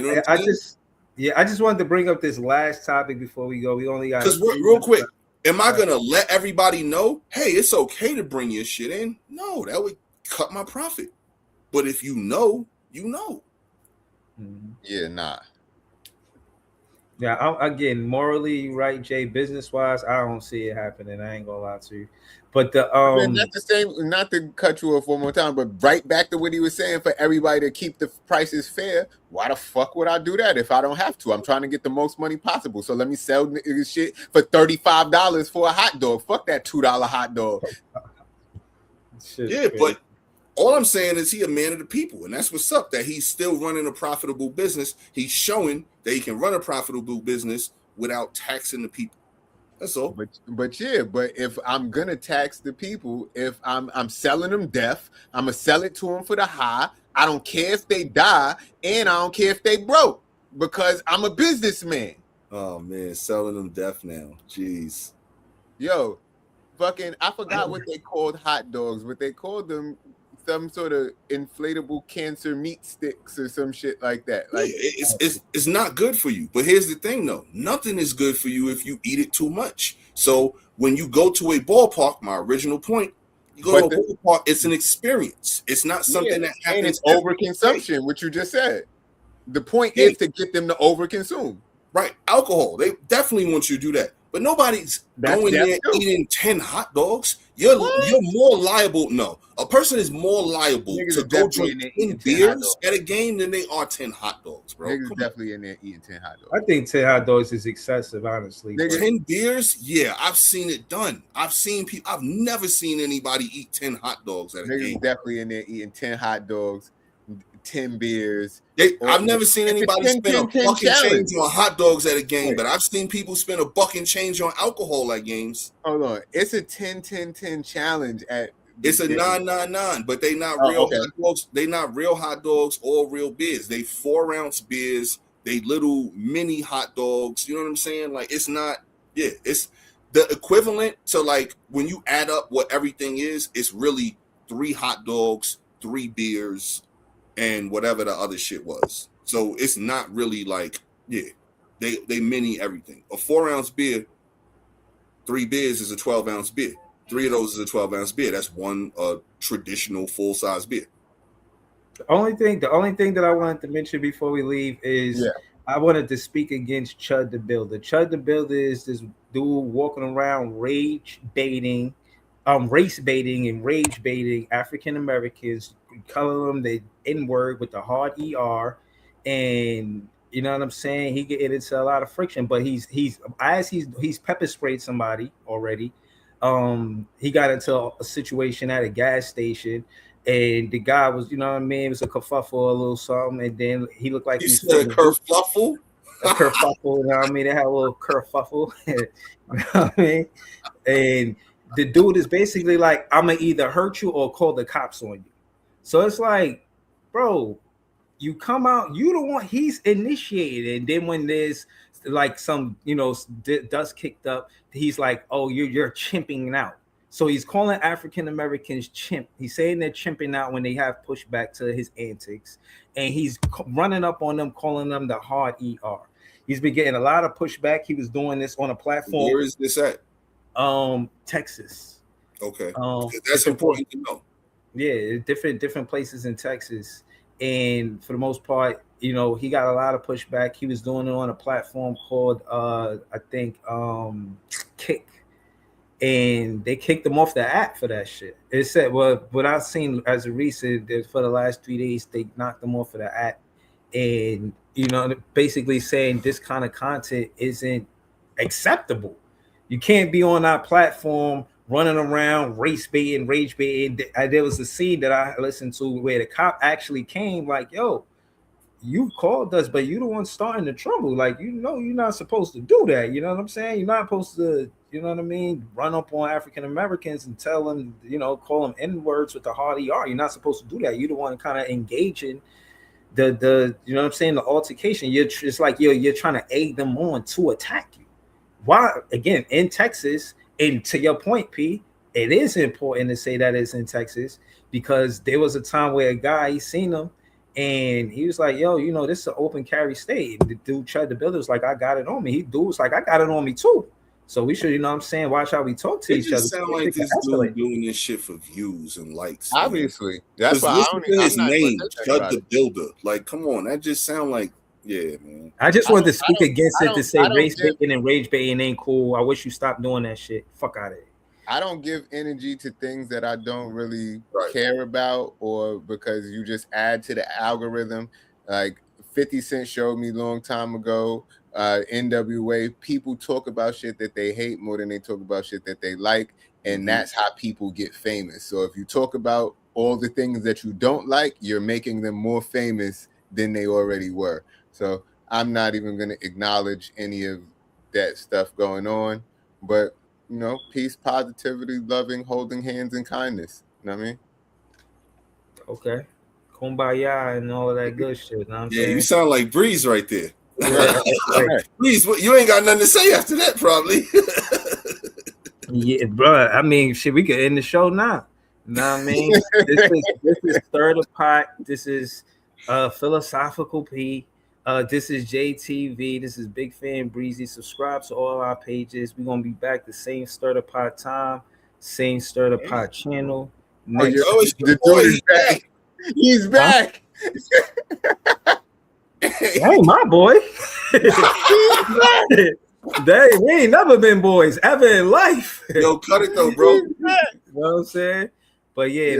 just wanted to bring up this last topic before we go. We only got because real quick. Am I gonna let everybody know? Hey, it's okay to bring your shit in. No, that would cut my profit. But if you know, you know. Yeah, nah. Yeah, again, morally, right, Jay, business-wise, I don't see it happening. I ain't gonna lie to you. But that's the same, not to cut you off one more time, but right back to what he was saying, for everybody to keep the prices fair, why the fuck would I do that if I don't have to? I'm trying to get the most money possible. So let me sell this shit for $35 for a hot dog. Fuck that $2 hot dog. Yeah, but All I'm saying is he a man of the people, and that's what's up. That he's still running a profitable business. He's showing that he can run a profitable business without taxing the people. That's all. But if I'm gonna tax the people, if I'm selling them death, I'm gonna sell it to them for the high. I don't care if they die, and I don't care if they broke, because I'm a businessman. Oh man, selling them death now. Jeez. Yo, fucking, I forgot what they called hot dogs, but they called them some sort of inflatable cancer meat sticks or some shit like that. Like, it's not good for you. But here's the thing, though: nothing is good for you if you eat it too much. So when you go to a ballpark, my original point, you go to a ballpark. It's an experience. It's not something that happens. And it's overconsumption, what you just said. The point is to get them to overconsume. Right, alcohol. They definitely want you to do that. But nobody's going there eating 10 hot dogs. You're more liable. No, a person is more liable to go drink 10 beers at a game than they are 10 hot dogs, bro. Niggas definitely in there eating 10 hot dogs. I think 10 hot dogs is excessive, honestly. 10 beers? Yeah, I've seen it done. I've seen people. I've never seen anybody eat 10 hot dogs at a game. Niggas definitely in there eating 10 hot dogs, 10 beers. I've never seen anybody spend a buck and change on hot dogs at a game, but I've seen people spend a buck and change on alcohol at games. Hold on. It's a 10-10-10 challenge at it's a 9-9-9, but they not real hot dogs. They not real hot dogs or real beers. They 4-ounce beers, they little mini hot dogs. You know what I'm saying? Like, it's not, it's the equivalent to, like, when you add up what everything is, it's really 3 hot dogs, 3 beers, and whatever the other shit was. So it's not really like, they mini everything. A 4-ounce beer, 3 beers is a 12-ounce beer. 3 of those is a 12-ounce beer. That's one traditional full-size beer. The only thing that I wanted to mention before we leave is I wanted to speak against Chud the Builder. Chud the Builder is this dude walking around race baiting and rage baiting African Americans, color them the N-word with the hard ER, and you know what I'm saying? He get into a lot of friction, but he's pepper sprayed somebody already. He got into a situation at a gas station, and the guy was, you know what I mean, it was a kerfuffle, a little something, and then he looked like he said a kerfuffle. A kerfuffle, you know what I mean? They had a little kerfuffle, you know what I mean? And the dude is basically like, I'm gonna either hurt you or call the cops on you. So it's like, bro, you come out, you the one, he's initiated, and then when there's like some, you know, dust kicked up, he's like, oh, you're chimping out. So he's calling African Americans chimp. He's saying they're chimping out when they have pushback to his antics, and he's running up on them, calling them the hard ER. He's been getting a lot of pushback. He was doing this on a platform. Where is this at? Texas. Okay, that's important to know. Yeah, different places in Texas, and for the most part, you know, he got a lot of pushback. He was doing it on a platform called I think Kick, and they kicked him off the app for that shit. It said, well, what I've seen as a recent, for the last 3 days, they knocked him off of the app, and you know, basically saying this kind of content isn't acceptable. You can't be on our platform running around race baiting, rage baiting. There was a scene that I listened to where the cop actually came like, yo, you called us, but you the one starting the trouble. Like, you know, you're not supposed to do that. You know what I'm saying? You're not supposed to, you know what I mean, run up on African Americans and tell them, you know, call them N-words with the hard ER. You're not supposed to do that. You're the one kind of engaging the you know what I'm saying, the altercation. It's like you're trying to egg them on to attack you. Why, again, in Texas, and to your point, P, it is important to say that it's in Texas, because there was a time where a guy, he seen him and he was like, yo, you know, this is an open carry state. The dude tried to build it, was like, I got it on me. Dude was like, I got it on me too. So we should, you know what I'm saying, watch how we talk to each other. It sound like this dude doing this shit for views and likes. Obviously. Man. That's why his name, Chud the Builder. Like, come on, that just sound like, yeah, man. I just wanted to speak against it to say race baiting and rage baiting ain't cool. I wish you stopped doing that shit. Fuck out of it. I don't give energy to things that I don't really care about, or because you just add to the algorithm. Like 50 Cent showed me a long time ago, NWA, people talk about shit that they hate more than they talk about shit that they like, and that's how people get famous. So if you talk about all the things that you don't like, you're making them more famous than they already were. So I'm not even going to acknowledge any of that stuff going on. But, you know, peace, positivity, loving, holding hands, and kindness. You know what I mean? Okay. Kumbaya and all that good shit. You know what I'm Yeah, saying? you sound like Breeze right there. Right. Breeze, you ain't got nothing to say after that, probably. Yeah, bro. I mean, shit, we could end the show now. You know what I mean? This is Stir the Pot. This is Philosophical P. This is JTV. This is Big Fan Breezy. Subscribe to all our pages. We're gonna be back the same Stir the Pot time, same Stir the Pot channel. Next The dude is back. He's back. That ain't my boy. We ain't never been boys ever in life. Yo, cut it though, bro. You know what I'm saying? But yeah,